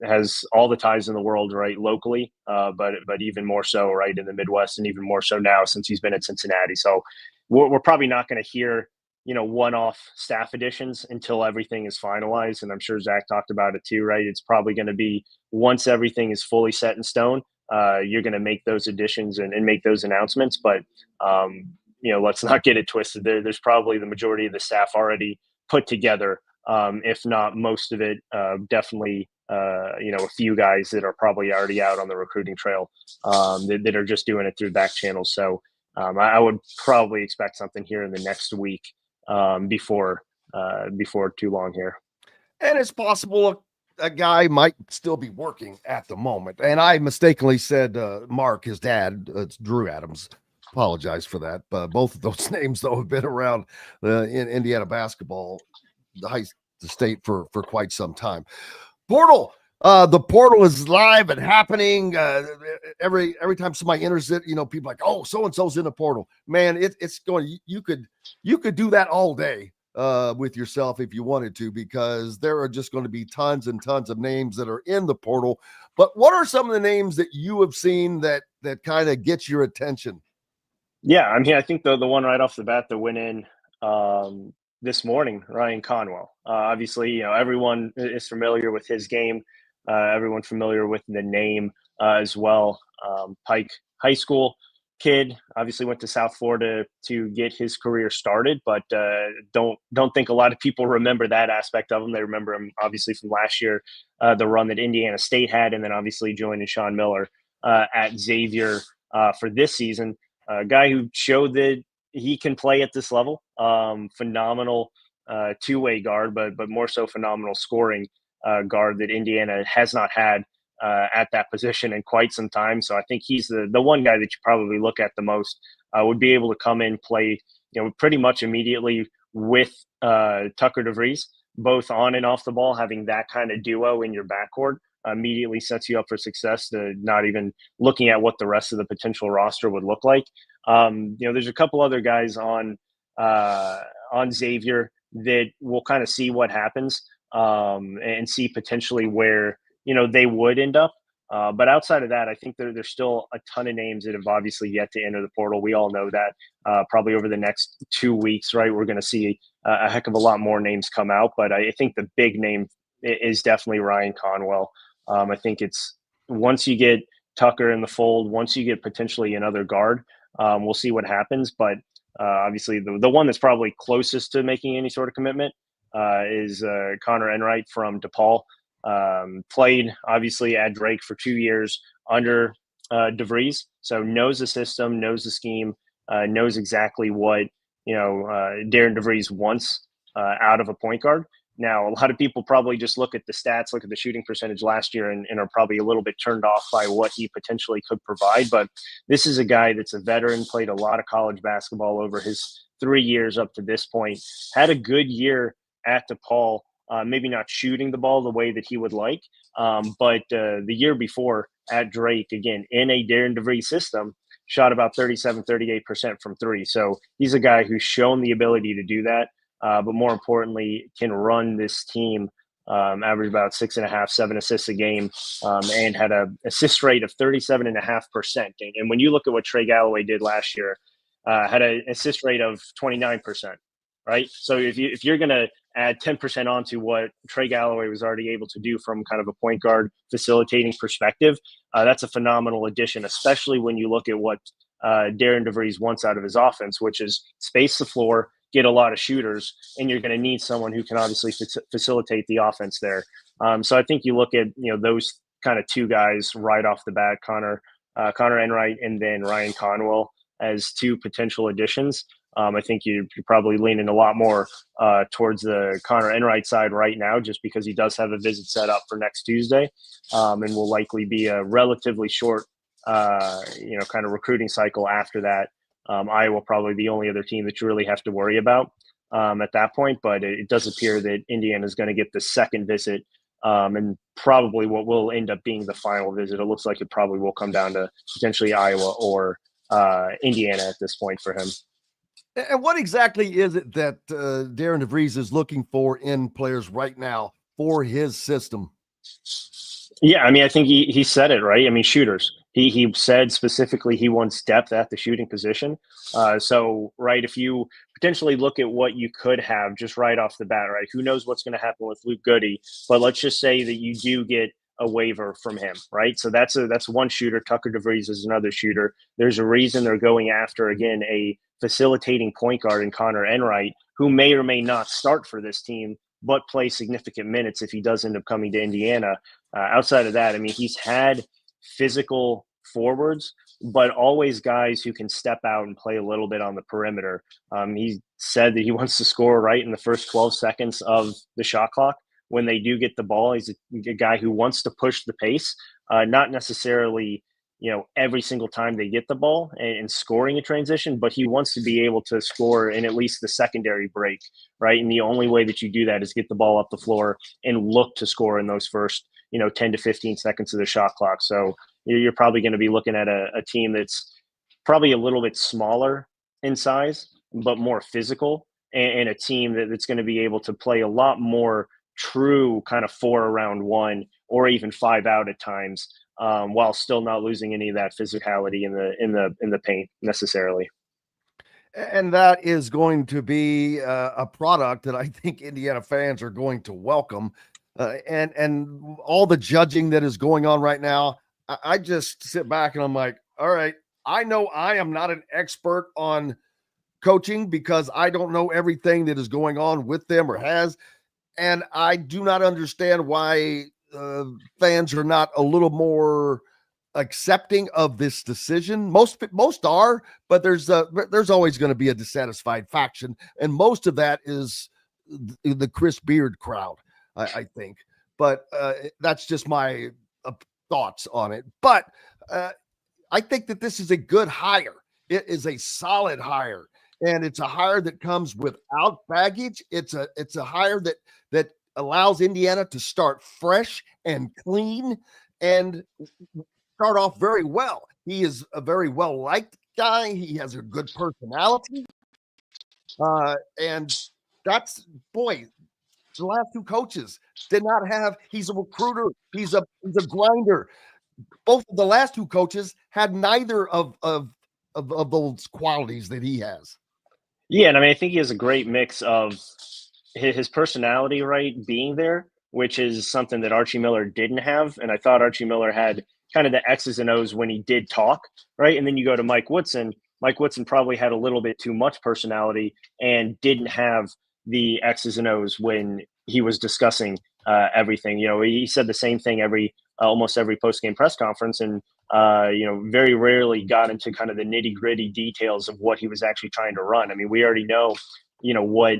has all the ties in the world, right? Locally, but even more so, right, in the Midwest, and even more so now since he's been at Cincinnati. So we're probably not going to hear, one-off staff additions until everything is finalized. And I'm sure Zach talked about it too, right? It's probably going to be once everything is fully set in stone, you're going to make those additions and make those announcements. But, let's not get it twisted. There's probably the majority of the staff already put together. If not most of it, definitely, a few guys that are probably already out on the recruiting trail that are just doing it through back channels. So I would probably expect something here in the next week before too long here. And it's possible a guy might still be working at the moment. And I mistakenly said Mark, his dad. It's Drew Adams. Apologize for that. Both of those names, though, have been around in Indiana basketball, the state for quite some time. Portal. The portal is live and happening. Every time somebody enters it, people like, oh, so-and-so's in the portal. Man, it's going, you could do that all day with yourself if you wanted to, because there are just going to be tons and tons of names that are in the portal. But what are some of the names that you have seen that kind of get your attention? Yeah, I mean, I think the one right off the bat that went in this morning, Ryan Conwell. Obviously, everyone is familiar with his game. Everyone familiar with the name as well. Pike High School, kid, obviously went to South Florida to get his career started, but don't think a lot of people remember that aspect of him. They remember him obviously from last year, the run that Indiana State had, and then obviously joining Sean Miller at Xavier for this season. A guy who showed that he can play at this level. Phenomenal two-way guard, but more so phenomenal scoring guard that Indiana has not had at that position in quite some time. So I think he's the one guy that you probably look at the most, would be able to come in, play, pretty much immediately with Tucker DeVries, both on and off the ball. Having that kind of duo in your backcourt immediately sets you up for success, to not even looking at what the rest of the potential roster would look like. There's a couple other guys on Xavier that we'll kind of see what happens and see potentially where they would end up. But outside of that, I think there's still a ton of names that have obviously yet to enter the portal. We all know that probably over the next 2 weeks, right, we're going to see a heck of a lot more names come out. But I think the big name is definitely Ryan Conwell. I think it's once you get Tucker in the fold, once you get potentially another guard, we'll see what happens. But obviously the one that's probably closest to making any sort of commitment is Connor Enright from DePaul. Played obviously at Drake for 2 years under DeVries, so knows the system, knows the scheme, knows exactly what Darian DeVries wants out of a point guard. Now, a lot of people probably just look at the stats, look at the shooting percentage last year, and are probably a little bit turned off by what he potentially could provide. But this is a guy that's a veteran, played a lot of college basketball over his 3 years up to this point, had a good year at DePaul. Maybe not shooting the ball the way that he would like, but the year before at Drake, again, in a Darian DeVries system, shot about 38% from three. So he's a guy who's shown the ability to do that, but more importantly, can run this team, average about 6.5, 7 assists a game, and had an assist rate of 37.5%. And when you look at what Trey Galloway did last year, had an assist rate of 29%. Right. So if you're going to add 10% onto what Trey Galloway was already able to do from kind of a point guard facilitating perspective, that's a phenomenal addition, especially when you look at what Darian DeVries wants out of his offense, which is space the floor, get a lot of shooters, and you're going to need someone who can obviously facilitate the offense there. So I think you look at those kind of two guys right off the bat, Connor Enright and then Ryan Conwell, as two potential additions. I think you're probably leaning a lot more towards the Connor Enright side right now, just because he does have a visit set up for next Tuesday, and will likely be a relatively short, kind of recruiting cycle after that. Iowa probably the only other team that you really have to worry about at that point, but it does appear that Indiana is going to get the second visit, and probably what will end up being the final visit. It looks like it probably will come down to potentially Iowa or Indiana at this point for him. And what exactly is it that Darian DeVries is looking for in players right now for his system? Yeah, I mean, I think he said it, right? I mean, shooters. He said specifically he wants depth at the shooting position. So, right, if you potentially look at what you could have just right off the bat, right, who knows what's going to happen with Luke Goody, but let's just say that you do get a waiver from him, right? So that's one shooter. Tucker DeVries is another shooter. There's a reason they're going after, again, a facilitating point guard in Connor Enright, who may or may not start for this team, but play significant minutes if he does end up coming to Indiana. Outside of that, I mean, he's had physical forwards, but always guys who can step out and play a little bit on the perimeter. He said that he wants to score right in the first 12 seconds of the shot clock. When they do get the ball, he's a guy who wants to push the pace, not necessarily every single time they get the ball and scoring a transition, but he wants to be able to score in at least the secondary break, right? And the only way that you do that is get the ball up the floor and look to score in those first, 10 to 15 seconds of the shot clock. So you're probably going to be looking at a team that's probably a little bit smaller in size, but more physical, and a team that's going to be able to play a lot more true kind of 4 around 1 or even 5 out at times, while still not losing any of that physicality in the paint necessarily. And that is going to be a product that I think Indiana fans are going to welcome. And all the judging that is going on right now, I just sit back and I'm like, all right, I know I am not an expert on coaching because I don't know everything that is going on with them or has. And I do not understand why fans are not a little more accepting of this decision. Most are, but there's always going to be a dissatisfied faction, and most of that is the Chris Beard crowd, I think. But that's just my thoughts on it. But I think that this is a good hire. It is a solid hire, and it's a hire that comes without baggage. It's a hire that allows Indiana to start fresh and clean and start off very well. He is a very well-liked guy. He has a good personality. And that's, boy, the last two coaches did not have, he's a recruiter. He's a grinder. Both of the last two coaches had neither of those qualities that he has. Yeah, and I mean, I think he has a great mix of his personality, right, being there, which is something that Archie Miller didn't have. And I thought Archie Miller had kind of the X's and O's when he did talk, right? And then you go to Mike Woodson. Mike Woodson probably had a little bit too much personality and didn't have the X's and O's when he was discussing everything. You know, he said the same thing almost every post-game press conference, and very rarely got into kind of the nitty-gritty details of what he was actually trying to run. I mean, we already know, what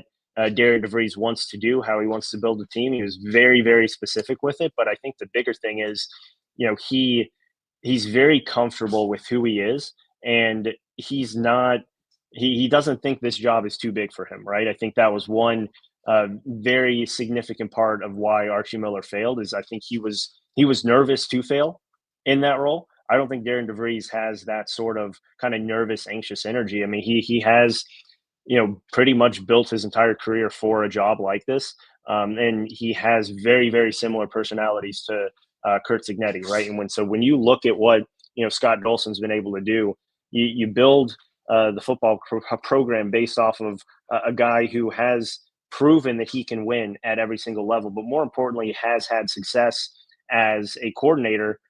Darian DeVries wants to do, how he wants to build a team. He was very, very specific with it. But I think the bigger thing is, he's very comfortable with who he is, and he's not. He doesn't think this job is too big for him, right? I think that was one very significant part of why Archie Miller failed. Is I think he was nervous to fail in that role. I don't think Darian DeVries has that sort of kind of nervous, anxious energy. I mean, he has, pretty much built his entire career for a job like this. And he has very, very similar personalities to Kurt Cignetti, right? And when you look at what, Scott Dolson's been able to do, you build the football program based off of a guy who has proven that he can win at every single level, but more importantly, has had success as a coordinator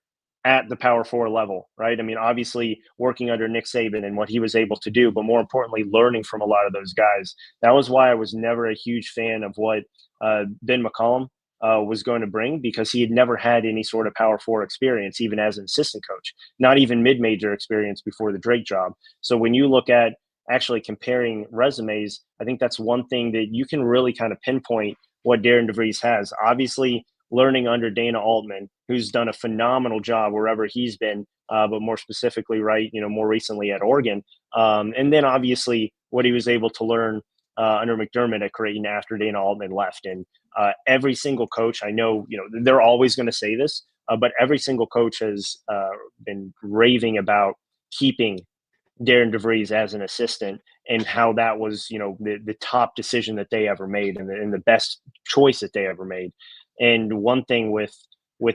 at the Power 4 level, right? I mean, obviously working under Nick Saban and what he was able to do, but more importantly, learning from a lot of those guys. That was why I was never a huge fan of what Ben McCollum was going to bring, because he had never had any sort of Power 4 experience, even as an assistant coach, not even mid-major experience before the Drake job. So when you look at actually comparing resumes, I think that's one thing that you can really kind of pinpoint what Darian DeVries has. Obviously, learning under Dana Altman, who's done a phenomenal job wherever he's been, but more specifically, right, more recently at Oregon. And then obviously what he was able to learn under McDermott at Creighton after Dana Altman left. And every single coach, I know, they're always going to say this, but every single coach has been raving about keeping Darian DeVries as an assistant, and how that was, the top decision that they ever made, and the best choice that they ever made. And one thing with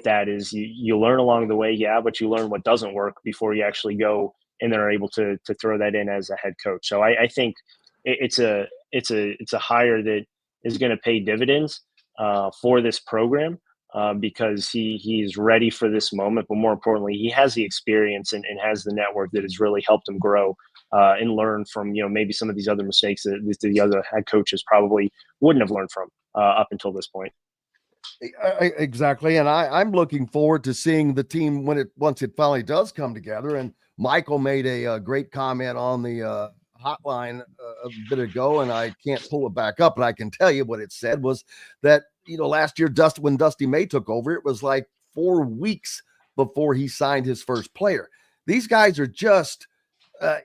that is you learn along the way, yeah, but you learn what doesn't work before you actually go and then are able to throw that in as a head coach. So I think it's a hire that is going to pay dividends for this program because he's ready for this moment, but more importantly, he has the experience and has the network that has really helped him grow and learn from maybe some of these other mistakes that the other head coaches probably wouldn't have learned from up until this point. Exactly. And I'm looking forward to seeing the team once it finally does come together. And Michael made a great comment on the hotline a bit ago, and I can't pull it back up, but I can tell you what it said was that, last year, when Dusty May took over, it was like 4 weeks before he signed his first player. These guys are just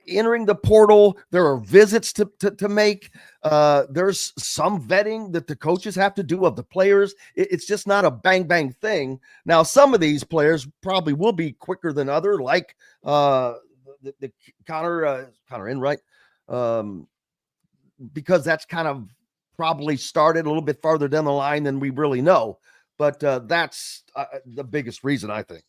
entering the portal. There are visits to make. There's some vetting that the coaches have to do of the players. It's just not a bang bang thing. Now, some of these players probably will be quicker than others, like the Connor Enright, because that's kind of probably started a little bit farther down the line than we really know. But that's the biggest reason, I think.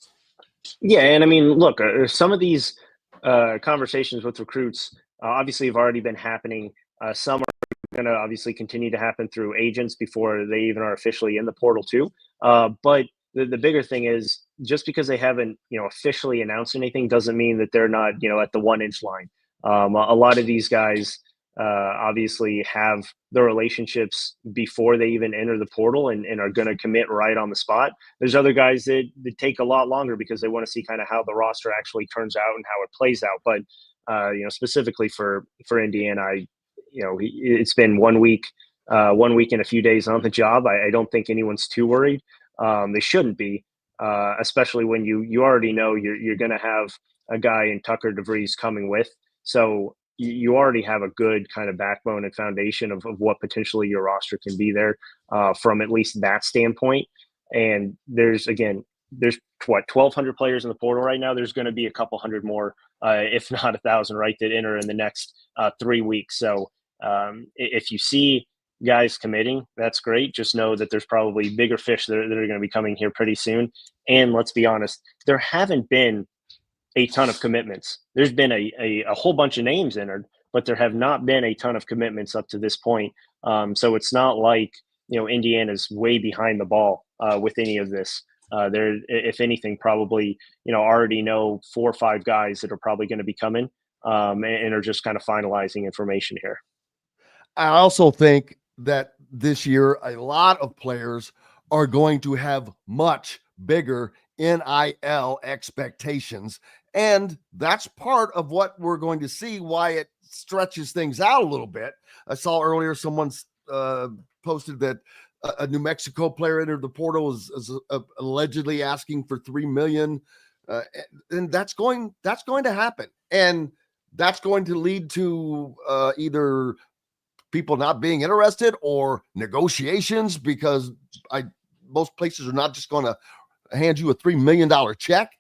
Yeah, and I mean, look, some of these conversations with recruits obviously have already been happening. Some are going to obviously continue to happen through agents before they even are officially in the portal too. But the bigger thing is, just because they haven't, officially announced anything doesn't mean that they're not, at the 1 inch line. A lot of these guys obviously have the relationships before they even enter the portal and are going to commit right on the spot. There's other guys that take a lot longer because they want to see kind of how the roster actually turns out and how it plays out. But, specifically for Indiana, it's been 1 week, 1 week and a few days on the job. I don't think anyone's too worried. They shouldn't be, especially when you already know you're going to have a guy in Tucker DeVries coming with. So you already have a good kind of backbone and foundation of what potentially your roster can be there from at least that standpoint. And there's 1,200 players in the portal right now. There's going to be a couple hundred more, if not 1,000, right, that enter in the next 3 weeks. So if you see guys committing, that's great. Just know that there's probably bigger fish that are going to be coming here pretty soon. And let's be honest, there haven't been a ton of commitments. There's been a whole bunch of names entered, but there have not been a ton of commitments up to this point. So it's not like, Indiana's way behind the ball with any of this. They're, if anything, probably, already know 4 or 5 guys that are probably going to be coming and are just kind of finalizing information here. I also think that this year, a lot of players are going to have much bigger NIL expectations. And that's part of what we're going to see, why it stretches things out a little bit. I saw earlier someone's posted that a New Mexico player entered the portal is allegedly asking for $3 million. And that's going to happen. And that's going to lead to either people not being interested or negotiations, because most places are not just going to hand you a $3 million check.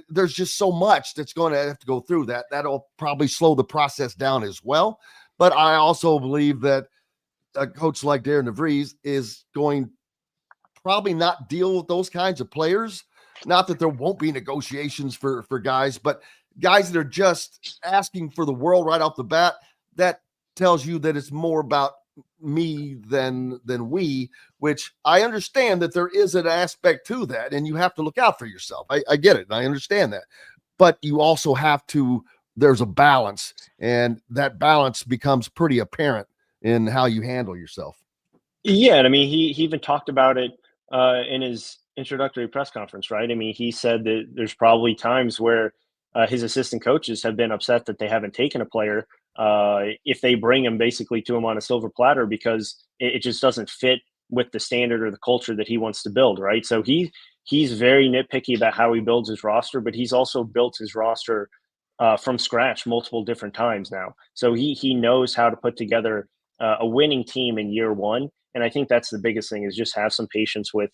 There's just so much that's going to have to go through that. That'll probably slow the process down as well. But I also believe that a coach like Darian DeVries is going probably not deal with those kinds of players. Not that there won't be negotiations for guys, but guys that are just asking for the world right off the bat. That tells you that it's more about me than we, which I understand that there is an aspect to that, and you have to look out for yourself. I get it, and I understand that, but you also have to, there's a balance, and that balance becomes pretty apparent in how you handle yourself. Yeah, and I mean, he even talked about it in his introductory press conference, right? I mean, he said that there's probably times where his assistant coaches have been upset that they haven't taken a player if they bring him basically to him on a silver platter, because it just doesn't fit with the standard or the culture that he wants to build, right? So he's very nitpicky about how he builds his roster, but he's also built his roster from scratch multiple different times now. So he knows how to put together a winning team in year one. And I think that's the biggest thing, is just have some patience with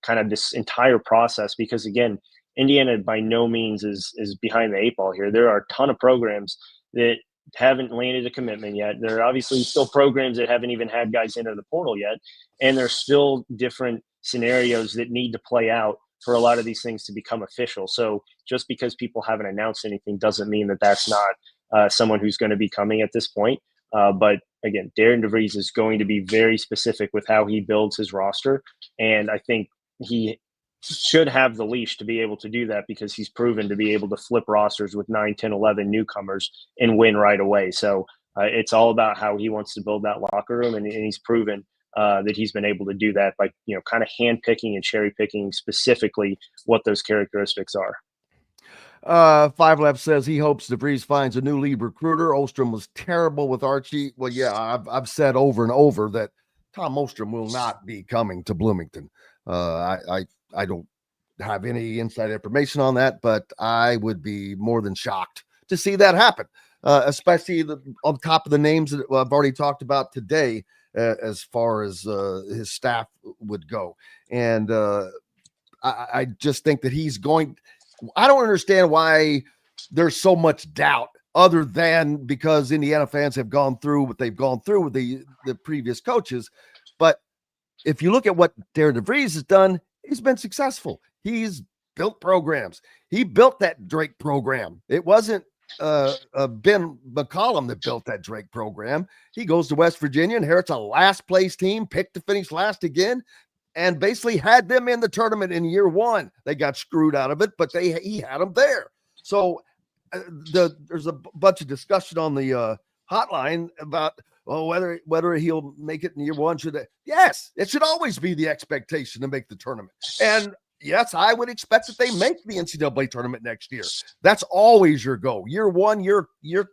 kind of this entire process, because again, Indiana by no means is behind the 8 ball here. There are a ton of programs that haven't landed a commitment yet. There are obviously still programs that haven't even had guys enter the portal yet. And there's still different scenarios that need to play out for a lot of these things to become official. So just because people haven't announced anything doesn't mean that that's not someone who's going to be coming at this point. But again, Darian DeVries is going to be very specific with how he builds his roster. And I think he should have the leash to be able to do that, because he's proven to be able to flip rosters with 9, 10, 11 newcomers and win right away. So it's all about how he wants to build that locker room. And he's proven that he's been able to do that by, kind of hand picking and cherry picking specifically what those characteristics are. 5 Lab says he hopes DeVries finds a new lead recruiter. Osterman was terrible with Archie. Well, yeah, I've said over and over that Tom Osterman will not be coming to Bloomington. I don't have any inside information on that, but I would be more than shocked to see that happen, especially on top of the names that I've already talked about today, as far as his staff would go. And I just think that he's going – I don't understand why there's so much doubt, other than because Indiana fans have gone through what they've gone through with the previous coaches. But if you look at what Darian DeVries has done, he's been successful. He's built programs. He built that Drake program. It wasn't Ben McCollum that built that Drake program. He goes to West Virginia, inherits a last place team, picked to finish last again, and basically had them in the tournament in year one. They got screwed out of it, but he had them there. So there's a bunch of discussion on the hotline about whether he'll make it in year one. Yes, it should always be the expectation to make the tournament. And yes, I would expect that they make the NCAA tournament next year. That's always your goal. Year one, year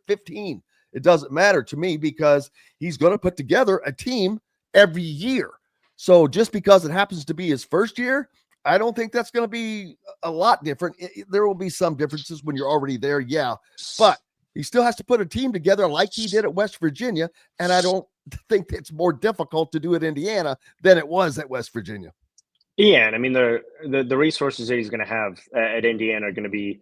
15. It doesn't matter to me because he's going to put together a team every year. So just because it happens to be his first year, I don't think that's going to be a lot different. There will be some differences when you're already there, yeah. But he still has to put a team together like he did at West Virginia, and I don't think it's more difficult to do at Indiana than it was at West Virginia. Yeah, and I mean the resources that he's going to have at Indiana are going to be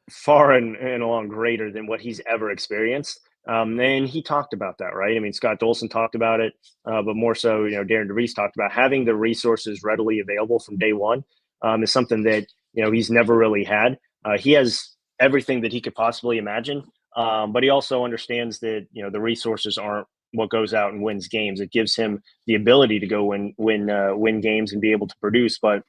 far and along greater than what he's ever experienced. And he talked about that, right? I mean, Scott Dolson talked about it, but more so, Darian DeVries talked about having the resources readily available from day one is something that, he's never really had. He has everything that he could possibly imagine, but he also understands that, the resources aren't what goes out and wins games. It gives him the ability to go win games and be able to produce, but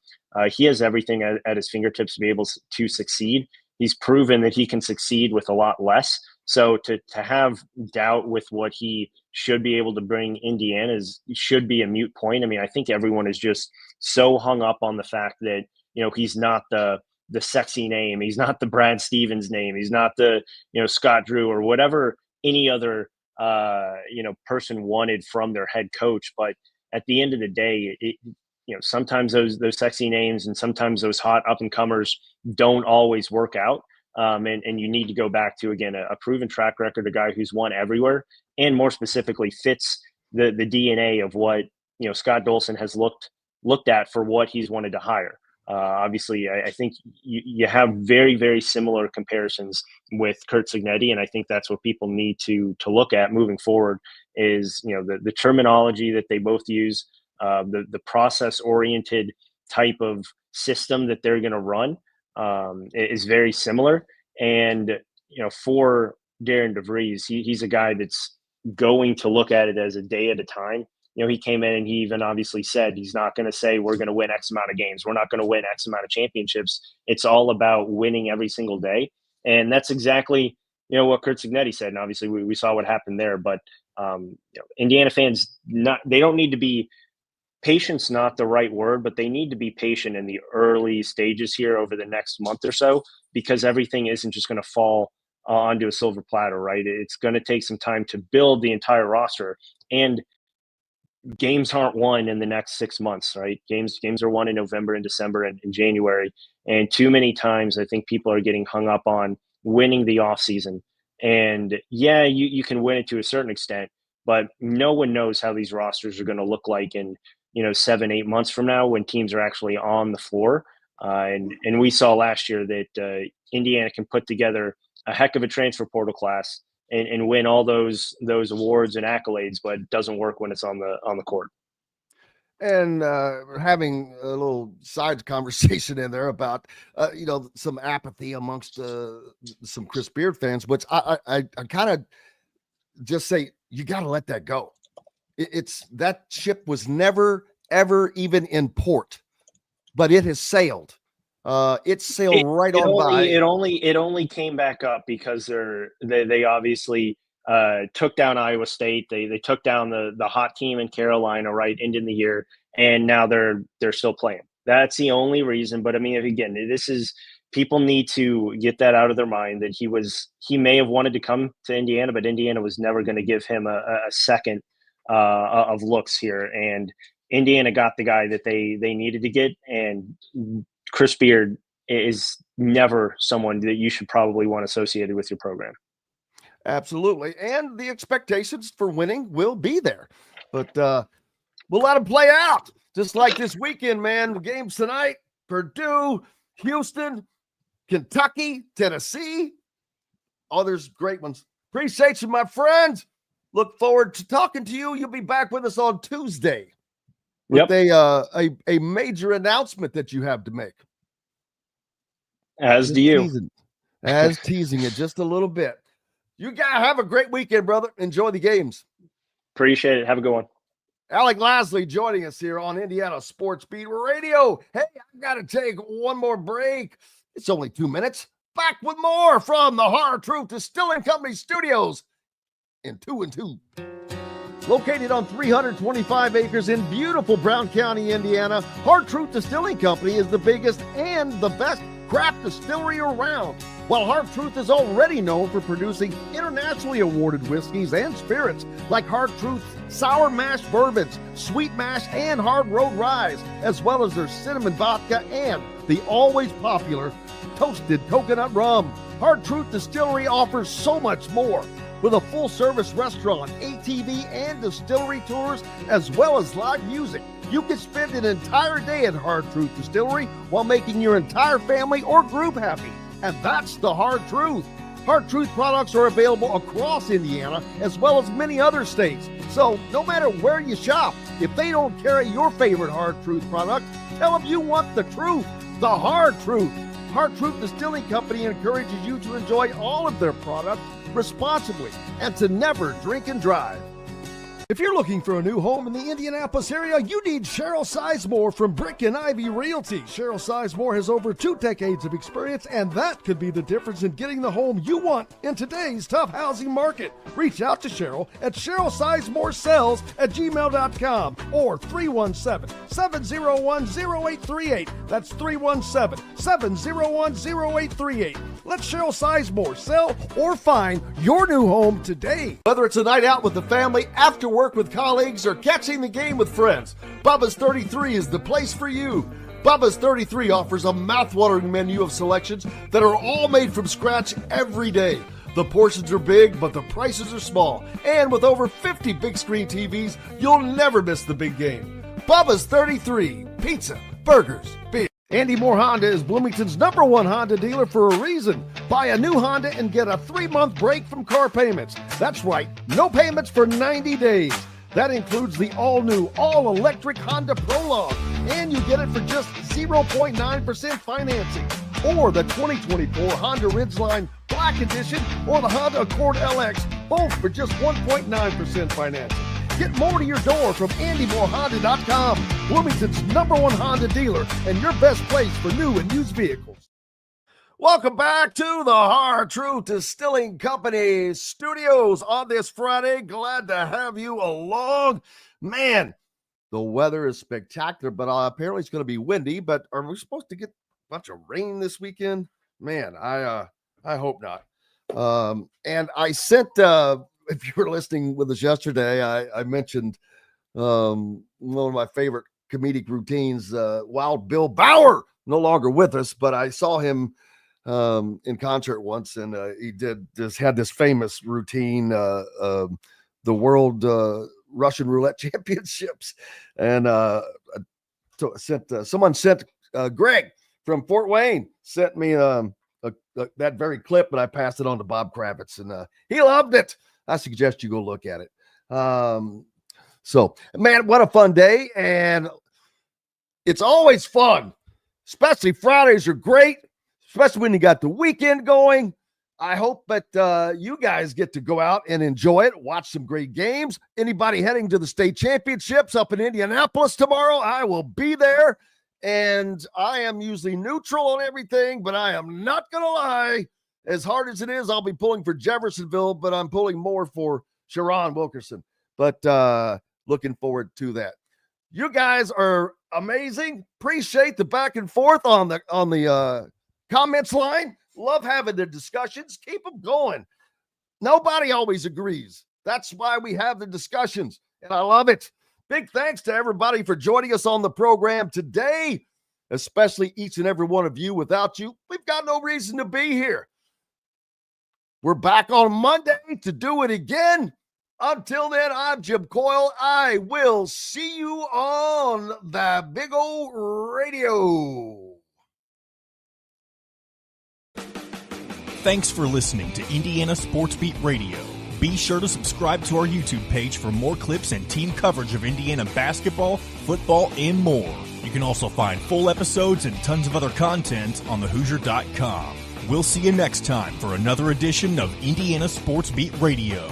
he has everything at his fingertips to be able to succeed. He's proven that he can succeed with a lot less. So to have doubt with what he should be able to bring Indiana should be a moot point. I mean, I think everyone is just so hung up on the fact that, he's not the sexy name. He's not the Brad Stevens name. He's not the, Scott Drew or whatever any other, person wanted from their head coach. But at the end of the day, sometimes those sexy names and sometimes those hot up and comers don't always work out. And you need to go back to, again, a proven track record, a guy who's won everywhere, and more specifically fits the DNA of what, Scott Dolson has looked at for what he's wanted to hire. Obviously, I think you have very, very similar comparisons with Curt Cignetti, and I think that's what people need to look at moving forward is, the terminology that they both use, the process-oriented type of system that they're going to run is very similar. And, for Darian DeVries, he's a guy that's going to look at it as a day at a time. He came in and he even obviously said he's not going to say we're going to win X amount of games. We're not going to win X amount of championships. It's all about winning every single day. And that's exactly, what Curt Cignetti said. And obviously we saw what happened there. But Indiana fans, they don't need to be – patience not the right word, but they need to be patient in the early stages here over the next month or so, because everything isn't just going to fall onto a silver platter, right? It's going to take some time to build the entire roster, and games aren't won in the next 6 months, right? Games are won in November and December and in January. And too many times I think people are getting hung up on winning the offseason. And yeah, you can win it to a certain extent, but no one knows how these rosters are going to look like in 7-8 months from now when teams are actually on the floor. And we saw last year that Indiana can put together a heck of a transfer portal class and win all those awards and accolades, but it doesn't work when it's on the court. And having a little side conversation in there about some apathy amongst some Chris Beard fans, which I kind of just say you got to let that go. It's that ship was never ever even in port, but it has sailed. It sailed right on by. It only came back up because they obviously took down Iowa State. They took down the hot team in Carolina right ending the year, and now they're still playing. That's the only reason. But I mean, again, people need to get that out of their mind that he may have wanted to come to Indiana, but Indiana was never going to give him a second of looks here, and Indiana got the guy that they needed to get, and Chris Beard is never someone that you should probably want associated with your program. Absolutely. And the expectations for winning will be there, but we'll let them play out just like this weekend, man. Games tonight, Purdue, Houston, Kentucky, Tennessee. Oh, there's great ones. Appreciate you, my friend. Look forward to talking to you. You'll be back with us on Tuesday with a major announcement that you have to make. As do you. Teasing it just a little bit. You guys have a great weekend, brother. Enjoy the games. Appreciate it. Have a good one. Alec Lasley joining us here on Indiana Sports Beat Radio. Hey, I've got to take one more break. It's only 2 minutes. Back with more from the Hard Truth Distilling Company studios in 2 and 2. Located on 325 acres in beautiful Brown County, Indiana, Hard Truth Distilling Company is the biggest and the best craft distillery around. While Hard Truth is already known for producing internationally awarded whiskeys and spirits like Hard Truth's sour mash bourbons, sweet mash, and hard road ryes, as well as their cinnamon vodka and the always popular toasted coconut rum. Hard Truth Distillery offers so much more. With a full-service restaurant, ATV, and distillery tours, as well as live music, you can spend an entire day at Hard Truth Distillery while making your entire family or group happy. And that's the Hard Truth. Hard Truth products are available across Indiana, as well as many other states. So no matter where you shop, if they don't carry your favorite Hard Truth product, tell them you want the truth, the Hard Truth. Hard Truth Distilling Company encourages you to enjoy all of their products responsibly and to never drink and drive. If you're looking for a new home in the Indianapolis area, you need Cheryl Sizemore from Brick and Ivy Realty. Cheryl Sizemore has over 2 decades of experience, and that could be the difference in getting the home you want in today's tough housing market. Reach out to Cheryl at CherylSizemoreSells@gmail.com or 317-701-0838. That's 317-701-0838. Let Cheryl Sizemore sell or find your new home today. Whether it's a night out with the family, after work with colleagues, or catching the game with friends, Bubba's 33 is the place for you. Bubba's 33 offers a mouthwatering menu of selections that are all made from scratch every day. The portions are big, but the prices are small. And with over 50 big screen TVs, you'll never miss the big game. Bubba's 33, pizza, burgers, beer. Andy Moore Honda is Bloomington's #1 Honda dealer for a reason. Buy a new Honda and get a 3-month break from car payments. That's right, no payments for 90 days. That includes the all-new, all-electric Honda Prologue, and you get it for just 0.9% financing. Or the 2024 Honda Ridgeline Black Edition or the Honda Accord LX, both for just 1.9% financing. Get more to your door from AndyMooreHonda.com, Bloomington's #1 Honda dealer and your best place for new and used vehicles. Welcome back to the Hard Truth Distilling Company studios on this Friday. Glad to have you along. Man, the weather is spectacular, but apparently it's going to be windy. But are we supposed to get a bunch of rain this weekend? Man, I hope not. And I sent... if you were listening with us yesterday, I mentioned one of my favorite comedic routines, Wild Bill Bauer, no longer with us, but I saw him in concert once, and he had this famous routine, the World Russian Roulette Championships, and someone sent Greg from Fort Wayne sent me that very clip, and I passed it on to Bob Kravitz, and he loved it. I suggest you go look at it. So, man, what a fun day. And it's always fun, especially Fridays are great, especially when you got the weekend going. I hope that you guys get to go out and enjoy it, watch some great games. Anybody heading to the state championships up in Indianapolis tomorrow, I will be there. And I am usually neutral on everything, but I am not going to lie. As hard as it is, I'll be pulling for Jeffersonville, but I'm pulling more for Sharon Wilkerson. But looking forward to that. You guys are amazing. Appreciate the back and forth on the comments line. Love having the discussions. Keep them going. Nobody always agrees. That's why we have the discussions, and I love it. Big thanks to everybody for joining us on the program today, especially each and every one of you. Without you, we've got no reason to be here. We're back on Monday to do it again. Until then, I'm Jim Coyle. I will see you on the big old radio. Thanks for listening to Indiana Sports Beat Radio. Be sure to subscribe to our YouTube page for more clips and team coverage of Indiana basketball, football, and more. You can also find full episodes and tons of other content on thehoosier.com. We'll see you next time for another edition of Indiana Sports Beat Radio.